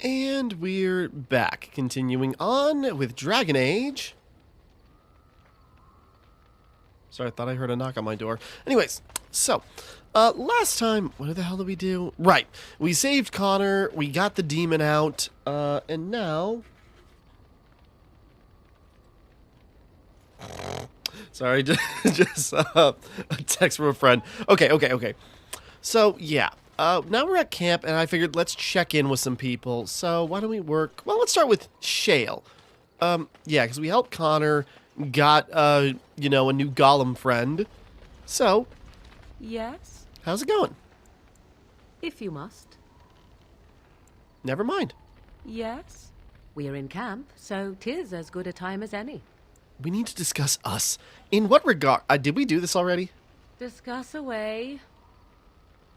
And we're back, continuing on with Dragon Age. Sorry, I thought I heard a knock on my door. Anyways, so, last time, what the hell did we do? Right, we saved Connor, we got the demon out, and now... Sorry, just a text from a friend. Okay. So, yeah. Now we're at camp, and I figured let's check in with some people. So, why don't we work... Well, let's start with Shale. Yeah, because we helped Connor, got, you know, a new golem friend. So... Yes? How's it going? If you must. Never mind. Yes? We're in camp, so 'tis as good a time as any. We need to discuss us. In what regard? Did we do this already? Discuss away.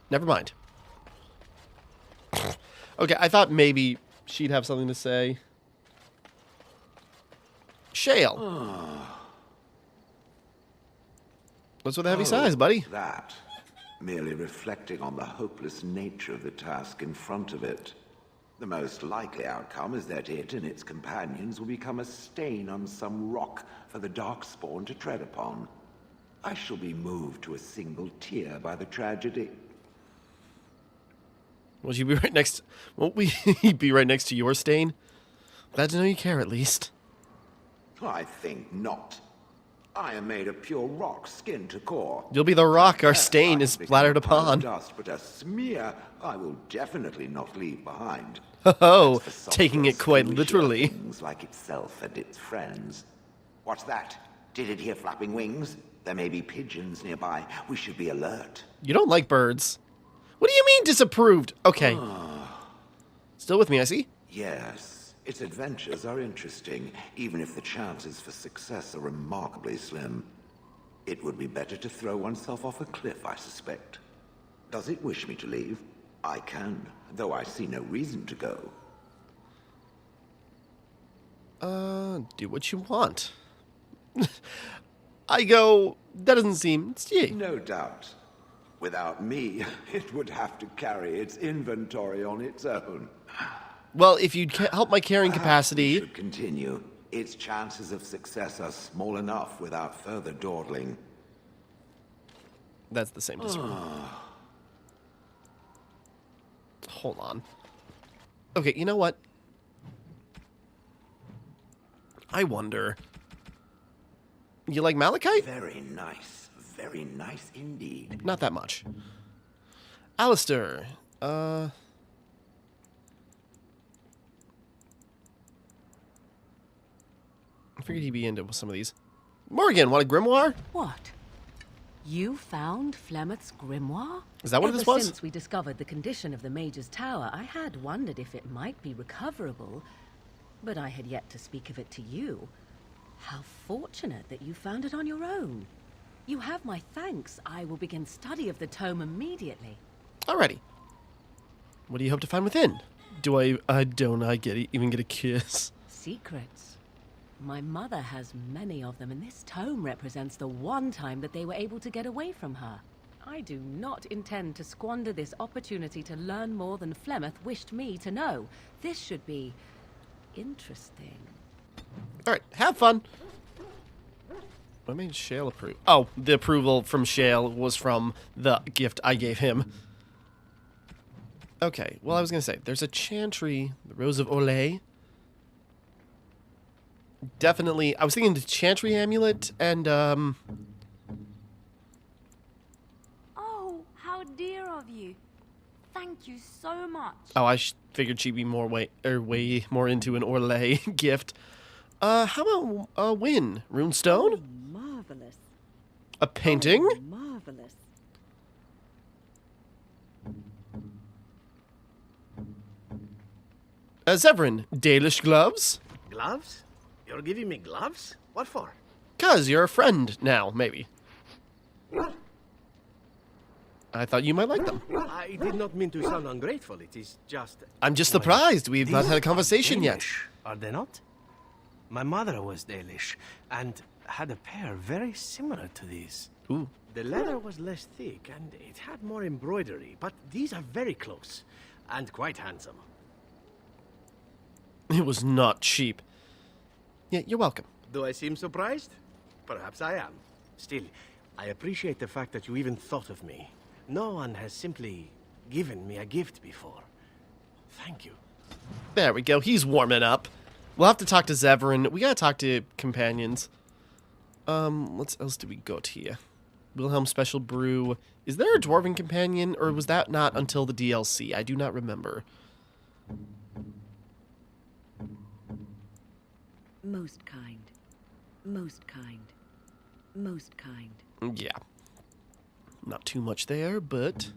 Never mind. Okay, I thought maybe she'd have something to say. Shale. What's with the heavy sighs, buddy? That. Merely reflecting on the hopeless nature of the task in front of it. The most likely outcome is that it and its companions will become a stain on some rock for the Darkspawn to tread upon. I shall be moved to a single tear by the tragedy. Will you be right next? Won't we be right next to your stain? Glad to know you care, at least. I think not. I am made of pure rock, skin to core. You'll be the rock our stain is splattered upon. Dust, but a smear I will definitely not leave behind. Oh, taking it quite literally. Things like itself and its friends. What's that? Did it hear flapping wings? There may be pigeons nearby. We should be alert. You don't like birds. What do you mean disapproved? Okay. Still with me, I see. Yes. Its adventures are interesting, even if the chances for success are remarkably slim. It would be better to throw oneself off a cliff, I suspect. Does it wish me to leave? I can, though I see no reason to go. Do what you want. I go, that doesn't seem... No doubt. Without me, it would have to carry its inventory on its own. Well, if you'd help my carrying capacity... We should continue. Its chances of success are small enough without further dawdling. That's the same discernment. Hold on. Okay, you know what? I wonder... You like malachite? Very nice. Very nice indeed. Not that much. Alistair, I figured he'd be into some of these. Morgan, want a grimoire? What? You found Flemeth's grimoire? Is that what this was? Since we discovered the condition of the Mage's Tower, I had wondered if it might be recoverable, but I had yet to speak of it to you. How fortunate that you found it on your own. You have my thanks. I will begin study of the tome immediately. Alrighty. What do you hope to find within? Do don't I even get a kiss? Secrets. My mother has many of them, and this tome represents the one time that they were able to get away from her. I do not intend to squander this opportunity to learn more than Flemeth wished me to know. This should be interesting. Alright, have fun. What made Shale approve? Oh, the approval from Shale was from the gift I gave him. Okay, well, I was going to say, there's a chantry, the Rose of Olay. Definitely, I was thinking the chantry amulet, and, Oh, how dear of you. Thank you so much. Oh, I figured she'd be way more into an Orlay gift. How about a win? Runestone? Oh, marvelous. A painting? Oh, marvelous. Zevran, Dalish gloves? Gloves? You're giving me gloves? What for? 'Cause you're a friend now, maybe. I thought you might like them. I did not mean to sound ungrateful. It is just... I'm just surprised. We've not had a conversation yet. Danish, are they not? My mother was Dalish and had a pair very similar to these. Ooh. The leather was less thick and it had more embroidery, but these are very close and quite handsome. It was not cheap. Yeah, you're welcome. Do I seem surprised? Perhaps I am. Still, I appreciate the fact that you even thought of me. No one has simply given me a gift before. Thank you. There we go. He's warming up. We'll have to talk to Zevran. We gotta talk to companions. What else did we got here? Wilhelm Special Brew. Is there a dwarven companion, or was that not until the DLC? I do not remember. Most kind. Most kind. Most kind. Yeah. Not too much there, but...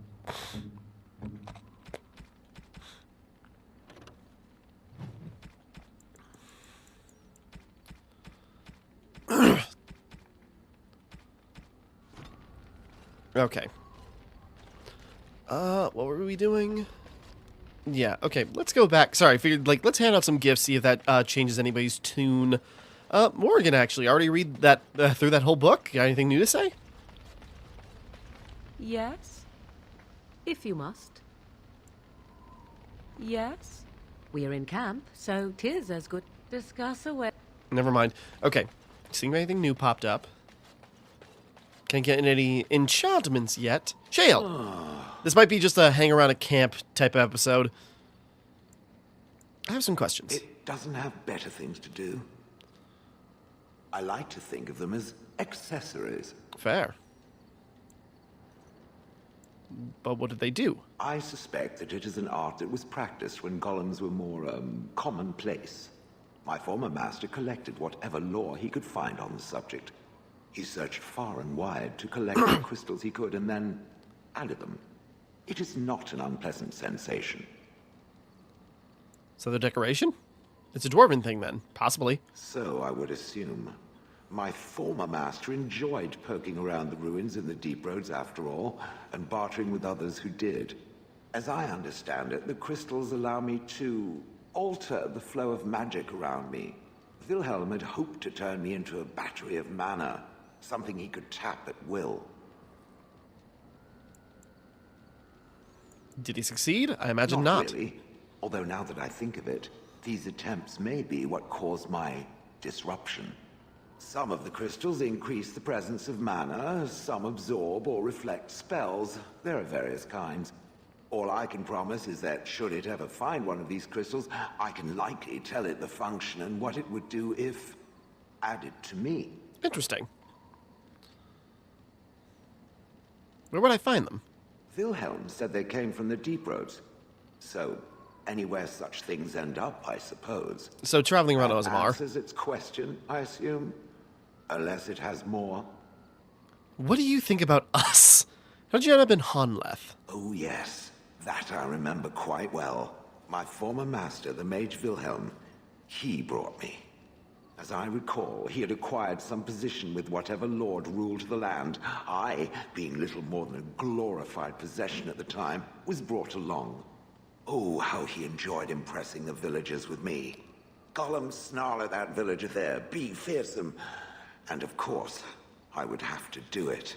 Okay. What were we doing? Yeah, okay, let's go back. Sorry, I figured, like, let's hand out some gifts, see if that changes anybody's tune. Morgan, actually, already read that through that whole book. Got anything new to say? Yes? If you must. Yes? We are in camp, so 'tis as good. Discuss away. Never mind. Okay, seeing if anything new popped up. Can't get any enchantments yet. Shale! This might be just a hang around a camp type of episode. I have some questions. It doesn't have better things to do. I like to think of them as accessories. Fair. But what did they do? I suspect that it is an art that was practiced when golems were more, commonplace. My former master collected whatever lore he could find on the subject. He searched far and wide to collect the crystals he could and then added them. It is not an unpleasant sensation. So the decoration? It's a dwarven thing then, possibly. So I would assume. My former master enjoyed poking around the ruins in the deep roads after all, and bartering with others who did. As I understand it, the crystals allow me to alter the flow of magic around me. Wilhelm had hoped to turn me into a battery of mana, something he could tap at will. Did he succeed? I imagine not. Really. Although now that I think of it, these attempts may be what caused my disruption. Some of the crystals increase the presence of mana, some absorb or reflect spells. There are various kinds. All I can promise is that should it ever find one of these crystals, I can likely tell it the function and what it would do if added to me. Interesting. Where would I find them? Wilhelm said they came from the deep roads. So, anywhere such things end up, I suppose. So traveling around That Ozmar. answers its question, I assume. Unless it has more. What do you think about us? How'd you end up in Honleth? Oh yes, that I remember quite well. My former master, the Mage Wilhelm, he brought me. As I recall, he had acquired some position with whatever lord ruled the land. I, being little more than a glorified possession at the time, was brought along. Oh, how he enjoyed impressing the villagers with me. Gollum, snarl at that villager there, be fearsome. And of course, I would have to do it.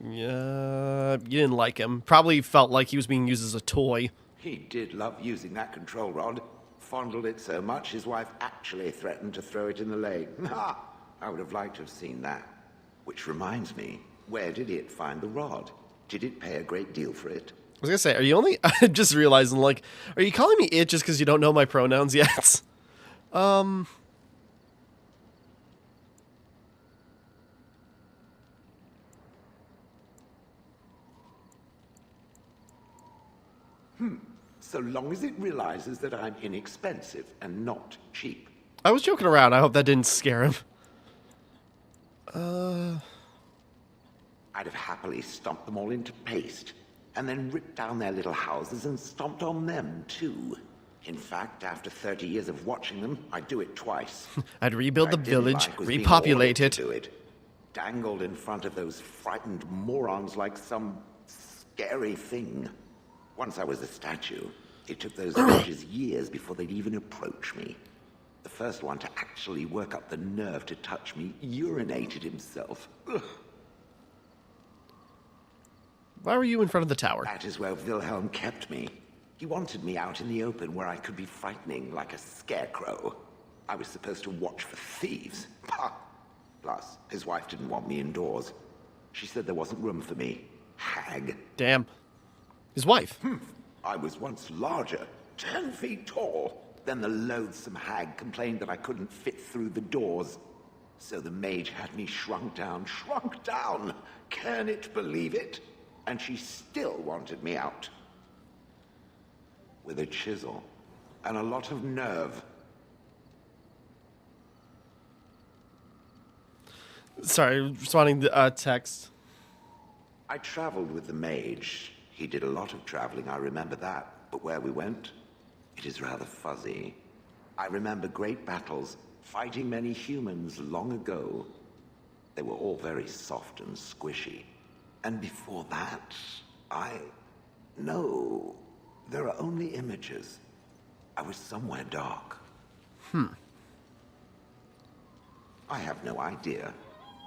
Yeah, you didn't like him. Probably felt like he was being used as a toy. He did love using that control rod. Fondled it so much, his wife actually threatened to throw it in the lake. Ha! I would have liked to have seen that. Which reminds me, where did it find the rod? Did it pay a great deal for it? I was gonna say, are you only... I'm just realizing, like, are you calling me it just because you don't know my pronouns yet? So long as it realizes that I'm inexpensive and not cheap. I was joking around. I hope that didn't scare him. I'd have happily stomped them all into paste, and then ripped down their little houses and stomped on them, too. In fact, after 30 years of watching them, I'd do it twice. I'd rebuild the What I didn't village, like was being repopulate ordered it. to do it. Dangled in front of those frightened morons like some scary thing. Once I was a statue, it took those villagers years before they'd even approach me. The first one to actually work up the nerve to touch me urinated himself. Ugh. Why were you in front of the tower? That is where Wilhelm kept me. He wanted me out in the open where I could be frightening like a scarecrow. I was supposed to watch for thieves. Pah! Plus, his wife didn't want me indoors. She said there wasn't room for me. Hag. Damn. His wife. I was once larger, 10 feet tall. Then the loathsome hag complained that I couldn't fit through the doors. So the mage had me shrunk down. Can it believe it? And she still wanted me out. With a chisel and a lot of nerve. Sorry, responding to text. I traveled with the mage. He did a lot of traveling, I remember that. But where we went, it is rather fuzzy. I remember great battles, fighting many humans long ago. They were all very soft and squishy. And before that, No, there are only images. I was somewhere dark. I have no idea.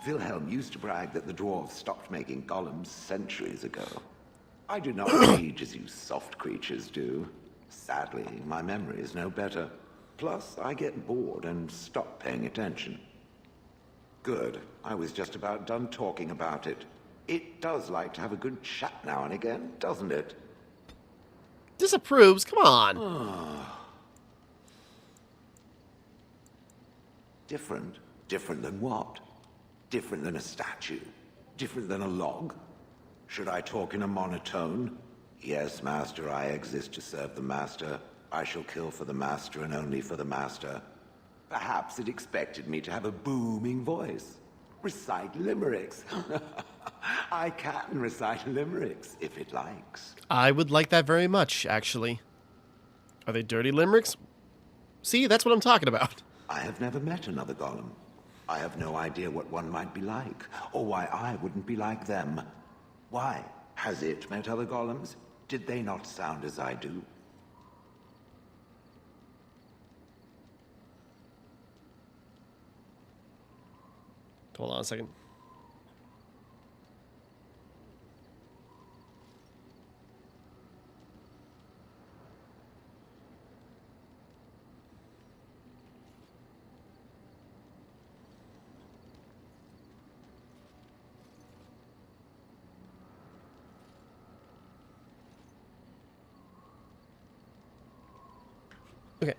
Wilhelm used to brag that the dwarves stopped making golems centuries ago. I do not age as you soft creatures do. Sadly, my memory is no better. Plus, I get bored and stop paying attention. Good. I was just about done talking about it. It does like to have a good chat now and again, doesn't it? Disapproves? Come on. Different? Different than what? Different than a statue? Different than a log? Should I talk in a monotone? Yes, master, I exist to serve the master. I shall kill for the master and only for the master. Perhaps it expected me to have a booming voice. Recite limericks. I can recite limericks, if it likes. I would like that very much, actually. Are they dirty limericks? See, that's what I'm talking about. I have never met another golem. I have no idea what one might be like, or why I wouldn't be like them. Why? Has it met other golems? Did they not sound as I do? Hold on a second. Okay.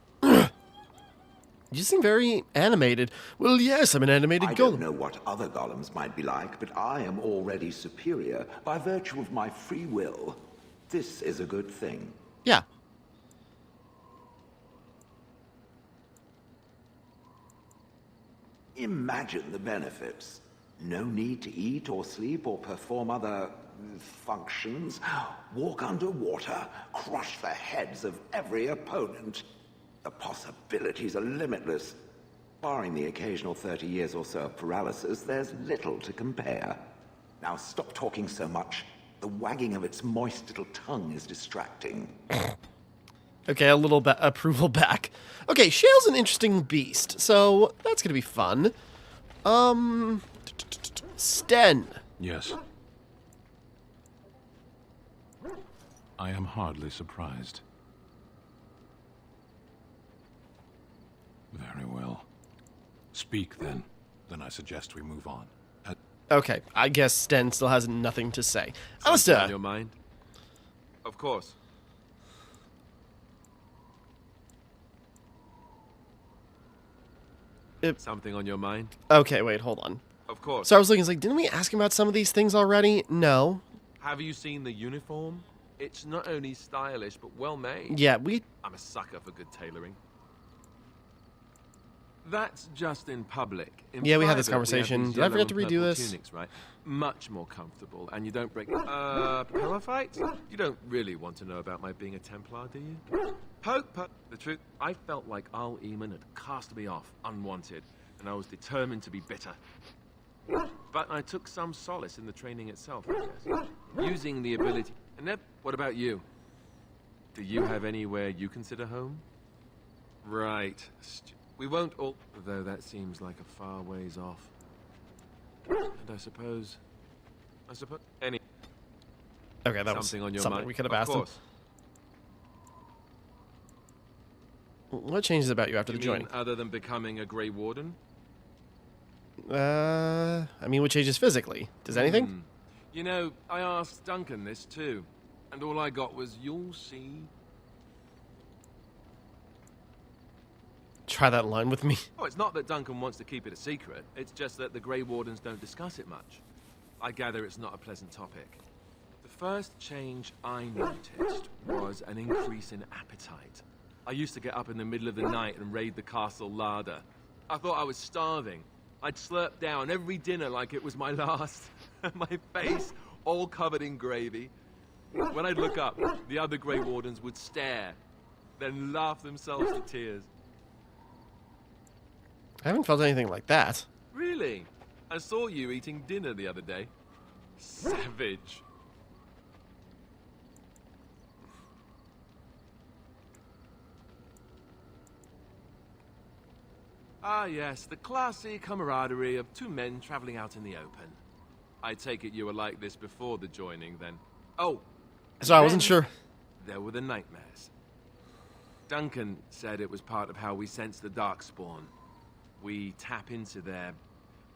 You seem very animated. Well, yes, I'm an animated I golem. don't know what other golems might be like, but I am already superior by virtue of my free will. This is a good thing. Yeah. Imagine the benefits. No need to eat or sleep or perform other functions. Walk underwater, crush the heads of every opponent. The possibilities are limitless. Barring the occasional 30 years or so of paralysis, there's little to compare. Now stop talking so much. The wagging of its moist little tongue is distracting. Okay, a little approval back. Okay, Shale's an interesting beast, so that's gonna be fun. Sten. Yes. I am hardly surprised. Very well. Speak, then. Then I suggest we move on. Okay, I guess Sten still has nothing to say. On Alistair. your mind? Of course. Something on your mind? Okay, wait, hold on. Of course. So I was looking, it's like, didn't we ask him about some of these things already? No. Have you seen the uniform? It's not only stylish, but well made. Yeah, I'm a sucker for good tailoring. That's just in public. In Yeah, we had this private, we have conversation. these Did I forget yellow to and redo purple this? Tunics, right? Much more comfortable, and you don't break. Pillow fights? You don't really want to know about my being a Templar, do you? Poke. The truth, I felt like Al Eamon had cast me off, unwanted, and I was determined to be bitter. But I took some solace in the training itself, I guess. Using the ability. And then, what about you? Do you have anywhere you consider home? Right. We won't all... Though that seems like a far ways off. And I suppose... Any... Okay, that was Something on your something mind? we could have Of asked him. course. What changes about you after You the mean joining? other than becoming a Grey Warden? I mean, what changes physically? Does anything? Hmm. You know, I asked Duncan this too, and all I got was, "You'll see." Try that line with me. Oh, it's not that Duncan wants to keep it a secret. It's just that the Grey Wardens don't discuss it much. I gather it's not a pleasant topic. The first change I noticed was an increase in appetite. I used to get up in the middle of the night and raid the castle larder. I thought I was starving. I'd slurp down every dinner like it was my last. My face all covered in gravy. When I'd look up, the other Grey Wardens would stare, then laugh themselves to tears. I haven't felt anything like that. Really? I saw you eating dinner the other day. Savage. Ah, yes, the classy camaraderie of two men traveling out in the open. I take it you were like this before the joining, then. Oh, and So I wasn't then sure. there were the nightmares. Duncan said it was part of how we sense the Darkspawn. We tap into their,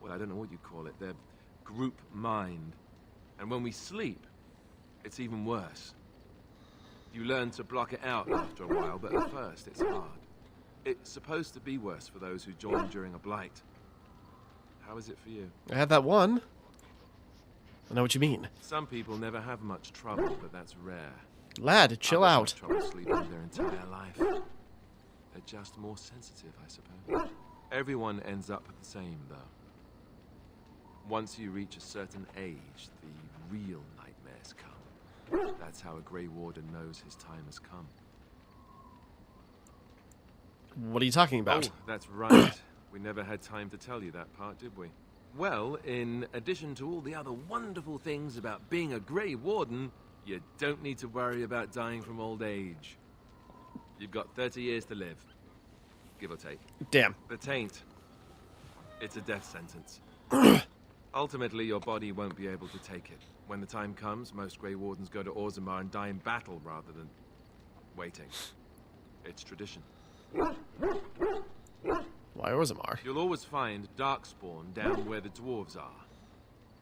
well, I don't know what you call it, their group mind. And when we sleep, it's even worse. You learn to block it out after a while, but at first it's hard. It's supposed to be worse for those who join during a blight. How is it for you? I had that one. I know what you mean. Some people never have much trouble, but that's rare. Lad, chill Others out. have trouble sleeping their entire life. They're just more sensitive, I suppose. Everyone ends up the same, though. Once you reach a certain age, the real nightmares come. That's how a Grey Warden knows his time has come. What are you talking about? Oh, that's right. We never had time to tell you that part, did we? Well, in addition to all the other wonderful things about being a Grey Warden, you don't need to worry about dying from old age. You've got 30 years to live. Give or take. Damn. The taint. It's a death sentence. Ultimately, your body won't be able to take it. When the time comes, most Grey Wardens go to Orzammar and die in battle rather than waiting. It's tradition. Why Orzammar? You'll always find Darkspawn down where the dwarves are.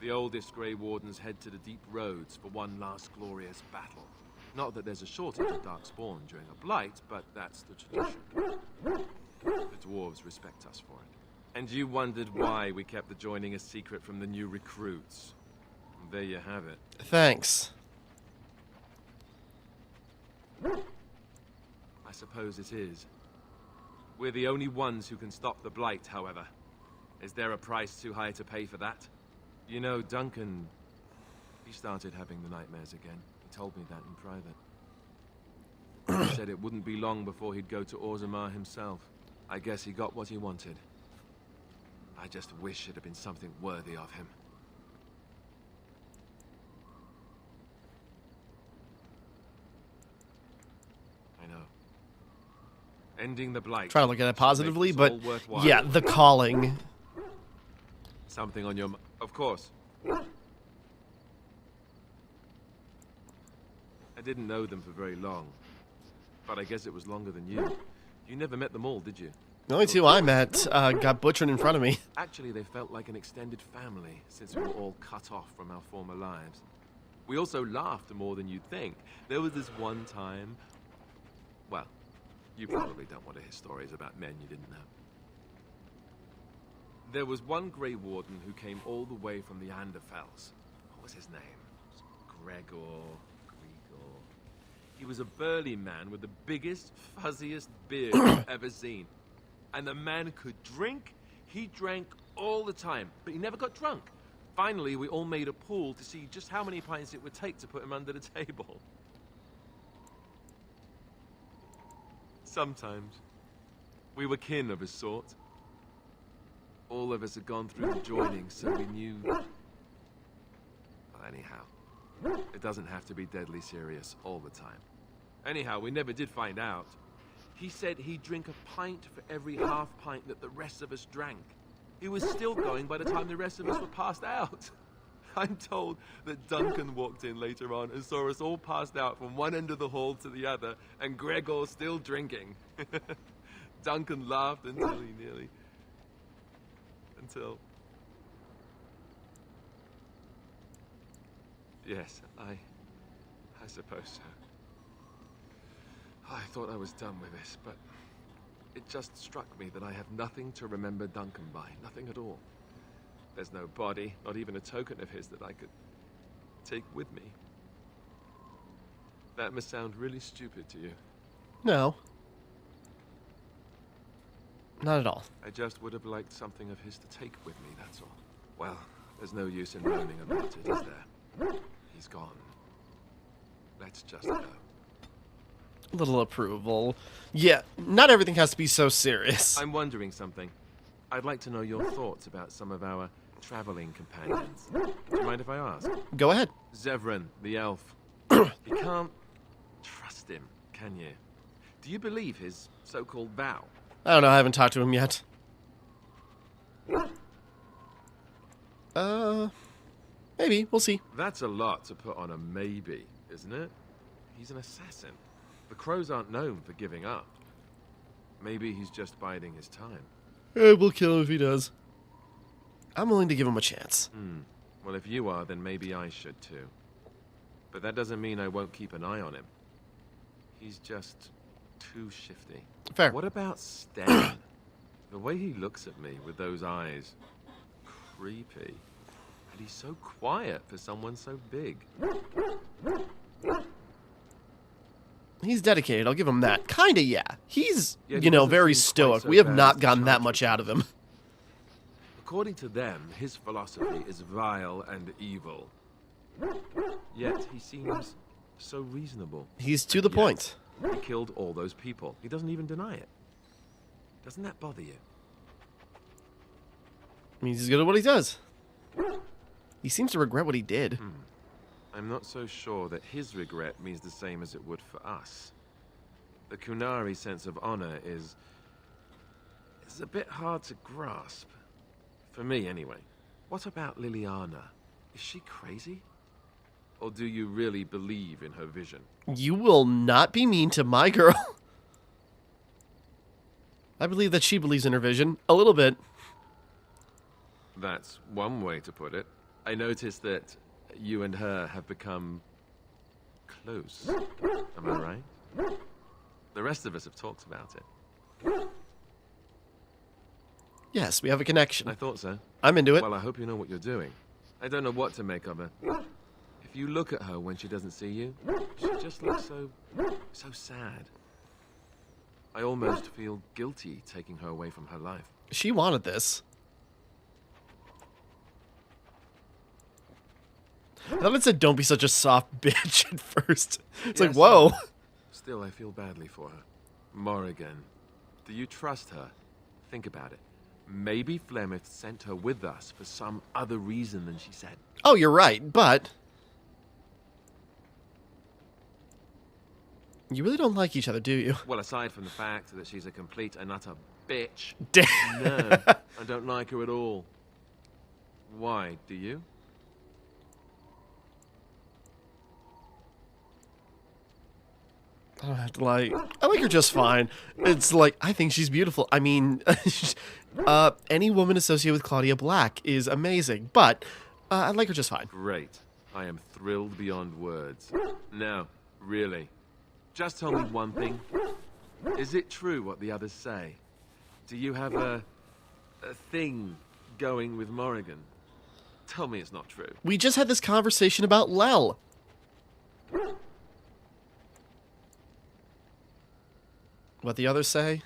The oldest Grey Wardens head to the deep roads for one last glorious battle. Not that there's a shortage of Darkspawn during a blight, but that's the tradition. The dwarves respect us for it. And you wondered why we kept the joining a secret from the new recruits. And there you have it. Thanks. I suppose it is. We're the only ones who can stop the blight, however. Is there a price too high to pay for that? You know, Duncan, he started having the nightmares again. He told me that in private. He said it wouldn't be long before he'd go to Orzammar himself. I guess he got what he wanted. I just wish it had been something worthy of him. I know. Ending the blight. Try to look at it positively, should make but this all worthwhile. yeah, the calling. Something on your Of course. I didn't know them for very long. But I guess it was longer than you. You never met them all, did you? The only two I met got butchered in front of me. Actually, they felt like an extended family, since we were all cut off from our former lives. We also laughed more than you'd think. There was this one time... Well, you probably don't want to hear stories about men you didn't know. There was one Grey Warden who came all the way from the Anderfells. What was his name? Gregor... He was a burly man with the biggest, fuzziest beard I've ever seen. And the man could drink. He drank all the time, but he never got drunk. Finally, we all made a pool to see just how many pints it would take to put him under the table. Sometimes. We were kin of a sort. All of us had gone through the joining, so we knew... Well, anyhow. It doesn't have to be deadly serious all the time. Anyhow, we never did find out. He said he'd drink a pint for every half pint that the rest of us drank. He was still going by the time the rest of us were passed out. I'm told that Duncan walked in later on and saw us all passed out from one end of the hall to the other, and Gregor still drinking. Duncan laughed until he nearly... Until... Yes, I suppose so. I thought I was done with this, but it just struck me that I have nothing to remember Duncan by. Nothing at all. There's no body, not even a token of his that I could take with me. That must sound really stupid to you. No. Not at all. I just would have liked something of his to take with me, that's all. Well, there's no use in moaning about it, is there? He's gone. Let's just go. Little approval. Yeah, not everything has to be so serious. I'm wondering something. I'd like to know your thoughts about some of our traveling companions. Do you mind if I ask? Go ahead. Zevran, the elf. You can't trust him, can you? Do you believe his so-called vow? I don't know, I haven't talked to him yet. Maybe. We'll see. That's a lot to put on a maybe, isn't it? He's an assassin. The crows aren't known for giving up. Maybe he's just biding his time. We'll kill him if he does. I'm willing to give him a chance. Well, if you are, then maybe I should too. But that doesn't mean I won't keep an eye on him. He's just too shifty. Fair. What about Stan? The way he looks at me with those eyes. Creepy. And he's so quiet for someone so big. He's dedicated, I'll give him that. Kinda, yeah. He's, Yeah, he you know, doesn't very seem quite stoic. so We have bad not as gotten that Charles much would out of him. According to them, his philosophy is vile and evil. Yet he seems so reasonable. He's to the Yet, point. He killed all those people. He doesn't even deny it. Doesn't that bother you? Means he's good at what he does. He seems to regret what he did. I'm not so sure that his regret means the same as it would for us. The Kunari sense of honor is a bit hard to grasp. For me, anyway. What about Liliana? Is she crazy? Or do you really believe in her vision? You will not be mean to my girl. I believe that she believes in her vision. A little bit. That's one way to put it. I noticed that you and her have become close. Am I right? The rest of us have talked about it. Yes, we have a connection. I thought so. I'm into it. Well, I hope you know what you're doing. I don't know what to make of her. If you look at her when she doesn't see you, she just looks so sad. I almost feel guilty taking her away from her life. She wanted this. I thought it said don't be such a soft bitch at first. It's like, Yes, whoa. Still, I feel badly for her. Morrigan, do you trust her? Think about it. Maybe Flemeth sent her with us for some other reason than she said. Oh, you're right, but... You really don't like each other, do you? Well, aside from the fact that she's a complete and utter bitch. Damn. No, I don't like her at all. Why, do you? I don't have to lie. I like her just fine. It's like, I think she's beautiful. I mean, any woman associated with Claudia Black is amazing, but I like her just fine. Great. I am thrilled beyond words. Now, really, just tell me one thing. Is it true what the others say? Do you have a thing going with Morrigan? Tell me it's not true. We just had this conversation about Lel. What the others say?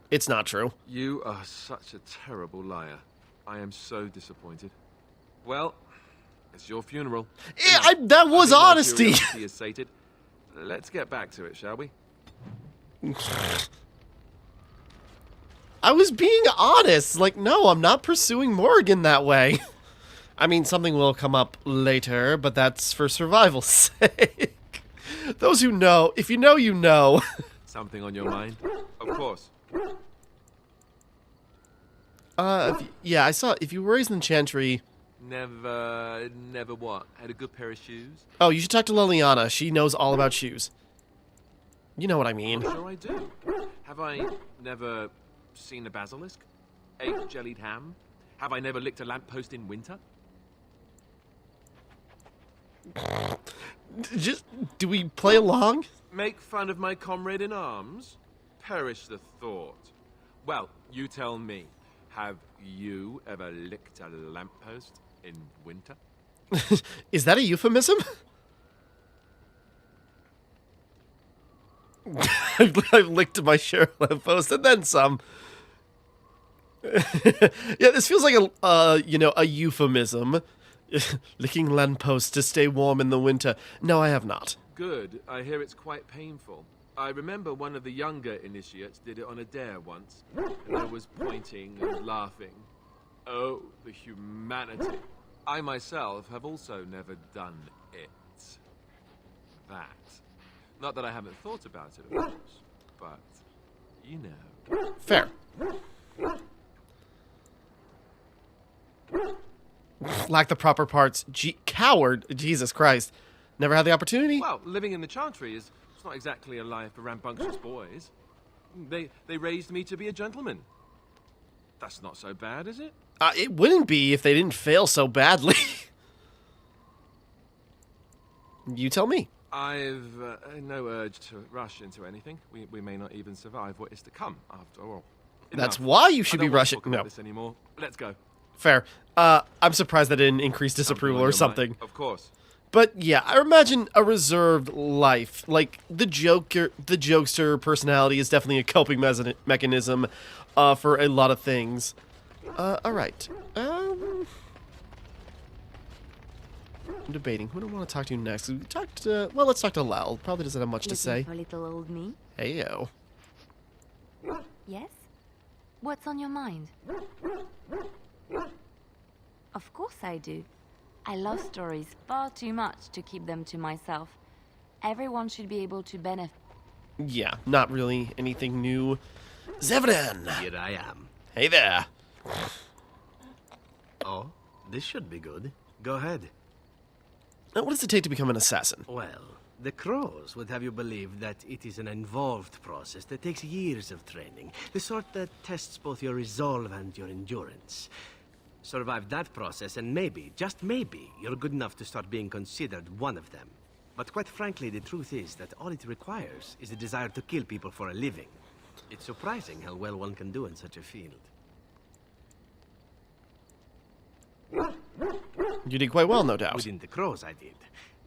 It's not true. You are such a terrible liar. I am so disappointed. Well, it's your funeral. Yeah, that was I think my honesty. curiosity is sated. Let's get back to it, shall we? I was being honest. Like, no, I'm not pursuing Morrigan that way. I mean, something will come up later, but that's for survival's sake. Those who know, if you know, you know. Something on your mind? Of course. Yeah, I saw, if you were raised in Chantry, Never what? Had a good pair of shoes? Oh, you should talk to Liliana. She knows all about shoes. You know what I mean. I'm sure I do. Have I never seen a basilisk? Ate jellied ham? Have I never licked a lamppost in winter? Just, do we play along? Make fun of my comrade in arms? Perish the thought. Well, you tell me. Have you ever licked a lamppost in winter? Is that a euphemism? I've licked my share of lamppost and then some. Yeah, this feels like a euphemism. Licking lampposts to stay warm in the winter. No, I have not. Good. I hear it's quite painful. I remember one of the younger initiates did it on a dare once, and I was pointing and laughing. Oh, the humanity. I myself have also never done it. That. Not that I haven't thought about it, of course, but you know. Fair. Lack the proper parts. Coward. Jesus Christ. Never had the opportunity? Well, living in the Chantry is it's not exactly a life for rambunctious boys. They raised me to be a gentleman. That's not so bad, is it? It wouldn't be if they didn't fail so badly. You tell me. I've no urge to rush into anything. We may not even survive what is to come, after all. That's Enough. why you should I be don't want to rushing. talk about No. this anymore. Let's go. Fair. I'm surprised that didn't increase disapproval or Something on your something. mind. Of course. But yeah, I imagine a reserved life. Like the jokester personality is definitely a coping mechanism for a lot of things. All right. I'm debating. Who do I want to talk to next? We talked. Well, let's talk to Lel. Probably doesn't have much to Looking say. for little old me? Heyo. Yes? What's on your mind? Of course I do. I love stories far too much to keep them to myself. Everyone should be able to benefit. Yeah, not really anything new. Zevran! Here I am. Hey there. Oh, this should be good. Go ahead. Now, what does it take to become an assassin? Well, the Crows would have you believe that it is an involved process that takes years of training. The sort that tests both your resolve and your endurance. Survive that process and maybe, just maybe, you're good enough to start being considered one of them. But quite frankly, the truth is that all it requires is a desire to kill people for a living. It's surprising how well one can do in such a field. You did quite well, no doubt. Within the Crows, I did.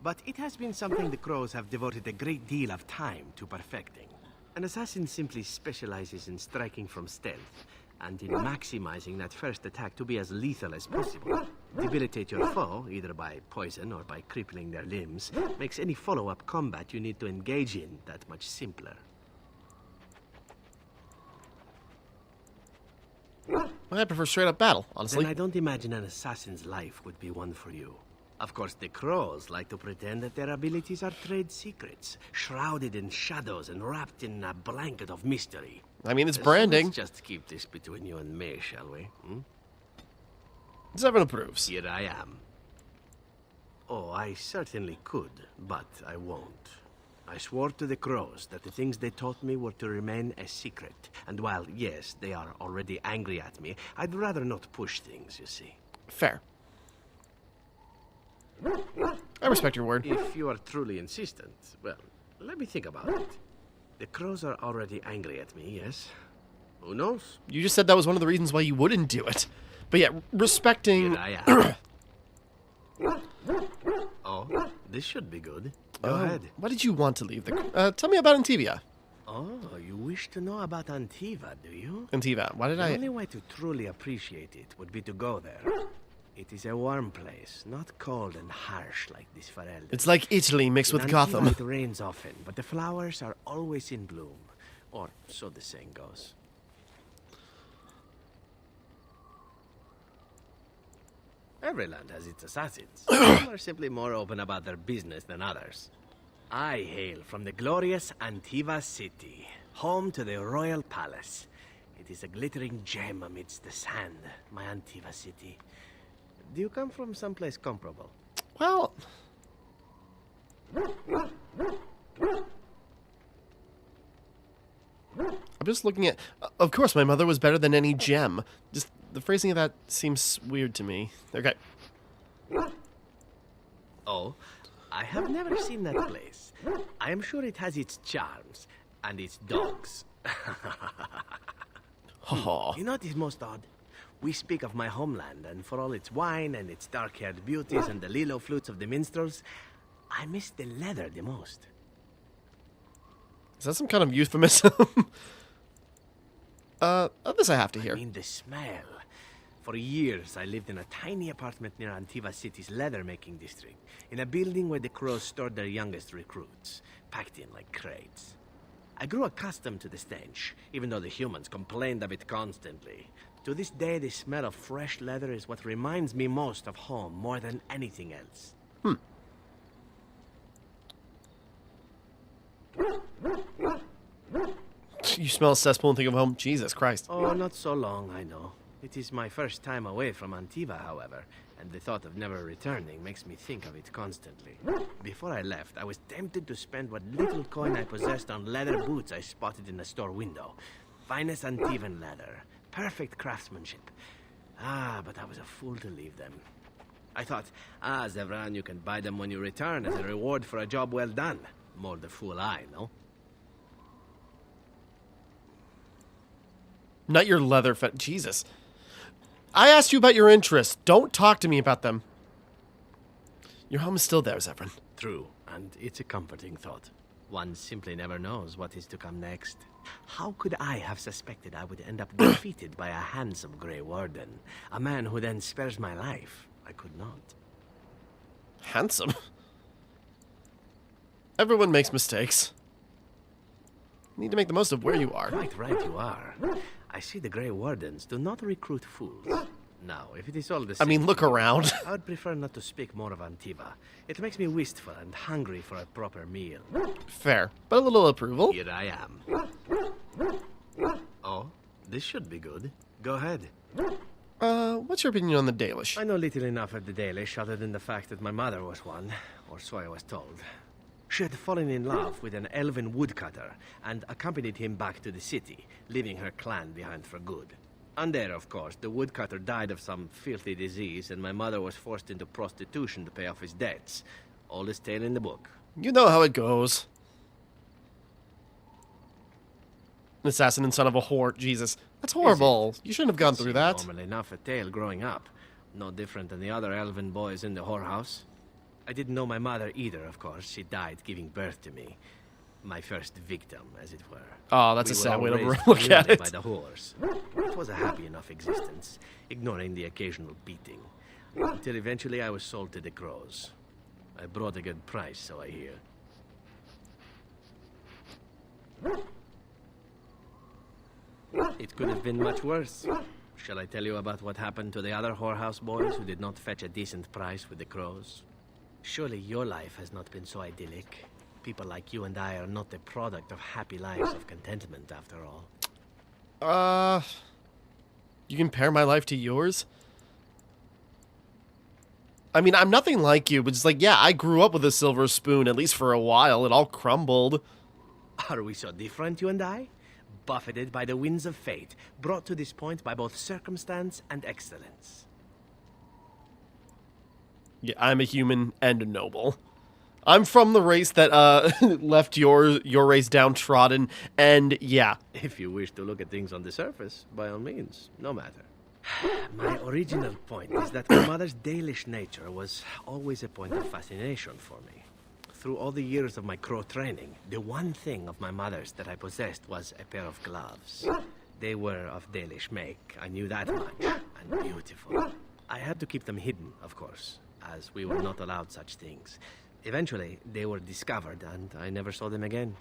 But it has been something the Crows have devoted a great deal of time to perfecting. An assassin simply specializes in striking from stealth, and in maximizing that first attack to be as lethal as possible. Debilitate your foe, either by poison or by crippling their limbs, makes any follow-up combat you need to engage in that much simpler. I prefer straight-up battle, honestly. Then I don't imagine an assassin's life would be one for you. Of course, the Crows like to pretend that their abilities are trade secrets, shrouded in shadows and wrapped in a blanket of mystery. I mean, it's So branding. let's just keep this between you and me, shall we? Zevran approves. Here I am. Oh, I certainly could, but I won't. I swore to the Crows that the things they taught me were to remain a secret. And while, yes, they are already angry at me, I'd rather not push things, you see. Fair. I respect your word. If you are truly insistent, well, let me think about it. The Crows are already angry at me, yes? Who knows? You just said that was one of the reasons why you wouldn't do it. But yeah, respecting... Here I am. Oh, this should be good. Go ahead. Why did you want to leave the... tell me about Antivia. Oh, you wish to know about Antiva, do you? Antiva, why did The I... only way to truly appreciate it would be to go there. It is a warm place, not cold and harsh like this Ferelden. It's like Italy mixed with In Gotham. Antiva, it rains often, but the flowers are always in bloom. Or so the saying goes. Every land has its assassins. Some are simply more open about their business than others. I hail from the glorious Antiva city, home to the royal palace. It is a glittering gem amidst the sand, my Antiva city. Do you come from someplace comparable? Well, I'm just looking at... Of course, my mother was better than any gem. Just the phrasing of that seems weird to me. Okay. Oh, I have never seen that place. I am sure it has its charms and its dogs. Oh. You know what is most odd? We speak of my homeland, and for all its wine and its dark-haired beauties and the lilo flutes of the minstrels, I miss the leather the most. Is that some kind of euphemism? This I have to hear. I mean, the smell. For years, I lived in a tiny apartment near Antiva City's leather-making district, in a building where the crows stored their youngest recruits, packed in like crates. I grew accustomed to the stench, even though the humans complained of it constantly. To this day, the smell of fresh leather is what reminds me most of home, more than anything else. You smell a cesspool and think of home. Jesus Christ. Oh, not so long, I know. It is my first time away from Antiva, however, and the thought of never returning makes me think of it constantly. Before I left, I was tempted to spend what little coin I possessed on leather boots I spotted in a store window. Finest Antivan leather. Perfect craftsmanship. But I was a fool to leave them. I thought, Zevran, you can buy them when you return as a reward for a job well done. More the fool I, no? Not your leather Jesus. I asked you about your interests. Don't talk to me about them. Your home is still there, Zevran. True, and it's a comforting thought. One simply never knows what is to come next. How could I have suspected I would end up defeated by a handsome Grey Warden? A man who then spares my life? I could not. Handsome? Everyone makes mistakes. You need to make the most of where you are. Quite right you are. I see the Grey Wardens do not recruit fools. Now, if it is all the I same... mean, look around. I would prefer not to speak more of Antiva. It makes me wistful and hungry for a proper meal. Fair, but a little approval. Here I am. Oh, this should be good. Go ahead. What's your opinion on the Dalish? I know little enough of the Dalish other than the fact that my mother was one, or so I was told. She had fallen in love with an elven woodcutter and accompanied him back to the city, leaving her clan behind for good. And there, of course, the woodcutter died of some filthy disease, and my mother was forced into prostitution to pay off his debts. Oldest tale in the book. You know how it goes. An assassin and son of a whore. Jesus. That's horrible. You shouldn't have gone through that. Normal enough a tale growing up. No different than the other elven boys in the whorehouse. I didn't know my mother either, of course. She died giving birth to me. My first victim, as it were. Oh, that's a We were sad all way to raised look at communally it. by the whores. It was a happy enough existence, ignoring the occasional beating. Until eventually I was sold to the crows. I brought a good price, so I hear. It could have been much worse. Shall I tell you about what happened to the other whorehouse boys who did not fetch a decent price with the crows? Surely your life has not been so idyllic. People like you and I are not the product of happy lives of contentment, after all. You compare my life to yours? I mean, I'm nothing like you, but it's like, yeah, I grew up with a silver spoon, at least for a while. It all crumbled. Are we so different, you and I? Buffeted by the winds of fate, brought to this point by both circumstance and excellence. Yeah, I'm a human and a noble. I'm from the race that left your race downtrodden, and yeah. If you wish to look at things on the surface, by all means, no matter. My original point is that my mother's Dalish nature was always a point of fascination for me. Through all the years of my crow training, the one thing of my mother's that I possessed was a pair of gloves. They were of Dalish make, I knew that much, and beautiful. I had to keep them hidden, of course, as we were not allowed such things. Eventually, they were discovered, and I never saw them again.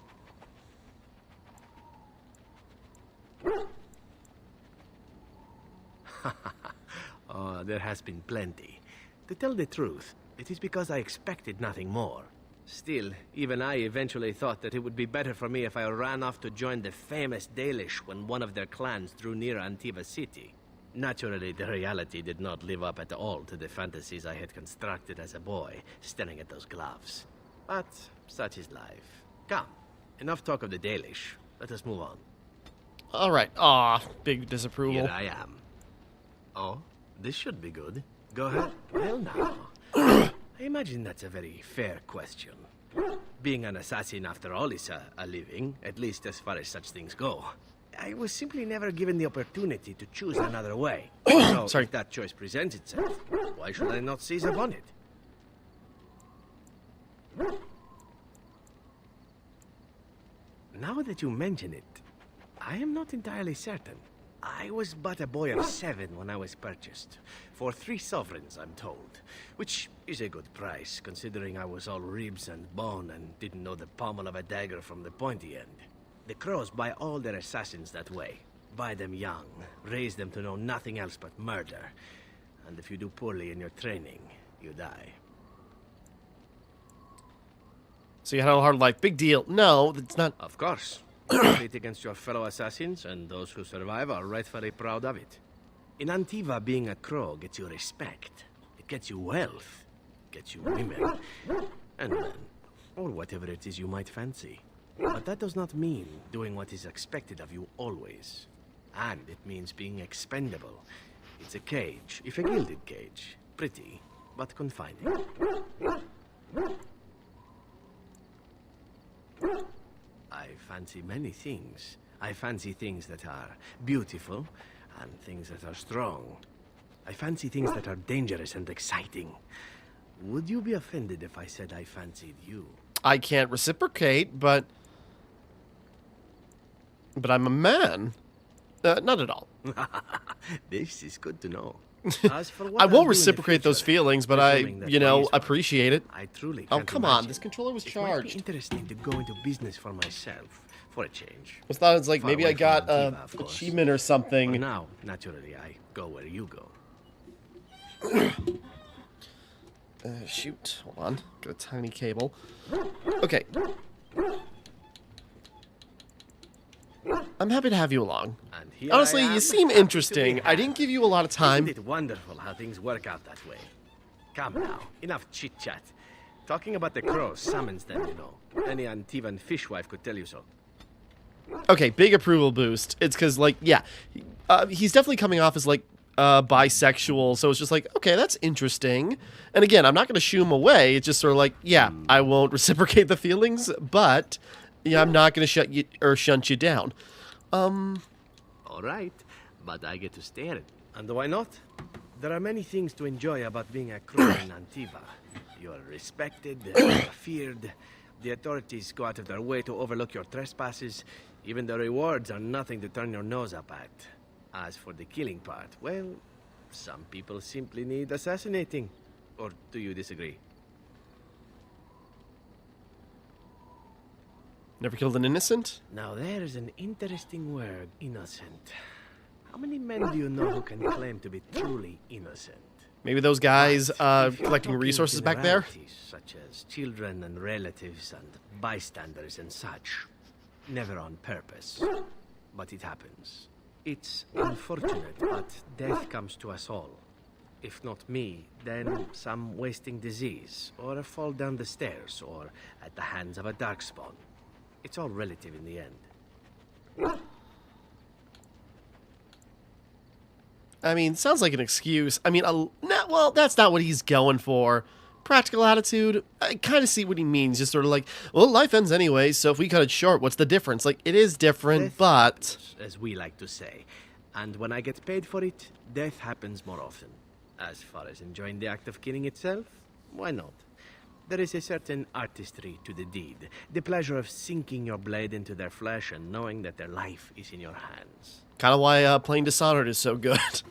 Oh, there has been plenty. To tell the truth, it is because I expected nothing more. Still, even I eventually thought that it would be better for me if I ran off to join the famous Dalish when one of their clans drew near Antiva City. Naturally, the reality did not live up at all to the fantasies I had constructed as a boy, staring at those gloves. But such is life. Come, enough talk of the Dalish. Let us move on. All right. Aw, big disapproval. Here I am. Oh, this should be good. Go ahead. Well, now. I imagine that's a very fair question. Being an assassin, after all, is a living, at least as far as such things go. I was simply never given the opportunity to choose another way. So, Sorry. if that choice presents itself, why should I not seize upon it? Now that you mention it, I am not entirely certain. I was but a boy of 7 when I was purchased. For 3 sovereigns, I'm told. Which is a good price, considering I was all ribs and bone and didn't know the pommel of a dagger from the pointy end. The Crows buy all their assassins that way. Buy them young, raise them to know nothing else but murder. And if you do poorly in your training, you die. So you had a hard life. Big deal. No, it's not. Of course. Compete against your fellow assassins, and those who survive are rightfully proud of it. In Antiva, being a crow gets you respect. It gets you wealth. It gets you women. And men. Or whatever it is you might fancy. But that does not mean doing what is expected of you always. And it means being expendable. It's a cage, if a gilded cage. Pretty, but confining. I fancy many things. I fancy things that are beautiful, and things that are strong. I fancy things that are dangerous and exciting. Would you be offended if I said I fancied you? I can't reciprocate, but I'm a man. Not at all. This is good to know. As for what I I'll won't do in the reciprocate those future, feelings, but I, assuming that one is fine, appreciate it. I truly Oh, can't come on. imagine. This controller was It might be charged. interesting to go into business for myself, for a change. I thought it was like Far maybe away I got from a Antiva, of course. achievement or For something. now, naturally, I go where you go. Shoot. Hold on. Got a tiny cable. Okay. I'm happy to have you along. And here Honestly, I am, you seem happy to be interesting. I didn't give you a lot of time. Isn't it wonderful how things work out that way? Come now, enough chit-chat. Talking about the crows summons them, you know. Any Antivan fishwife could tell you so. Okay, big approval boost. It's because, like, yeah, he's definitely coming off as, like, bisexual, so it's just like, okay, that's interesting. And again, I'm not going to shoo him away. It's just sort of like, yeah, I won't reciprocate the feelings, but yeah, I'm not going to shut you or shunt you down. All right, but I get to stare. And why not? There are many things to enjoy about being a crow in Antiva. You are respected, feared. The authorities go out of their way to overlook your trespasses. Even the rewards are nothing to turn your nose up at. As for the killing part, well, some people simply need assassinating. Or do you disagree? Never killed an innocent? Now there's an interesting word, innocent. How many men do you know who can claim to be truly innocent? Maybe those guys If you're collecting talking resources back there? generalities, such as children and relatives and bystanders and such. Never on purpose. But it happens. It's unfortunate, but death comes to us all. If not me, then some wasting disease, or a fall down the stairs, or at the hands of a darkspawn. It's all relative in the end. I mean, sounds like an excuse. I mean, well, that's not what he's going for. Practical attitude, I kind of see what he means. Just sort of like, well, life ends anyway, so if we cut it short, what's the difference? Like, it is different, Death but... happens, as we like to say. And when I get paid for it, death happens more often. As far as enjoying the act of killing itself, why not? There is a certain artistry to the deed. The pleasure of sinking your blade into their flesh and knowing that their life is in your hands. Kind of why playing Dishonored is so good.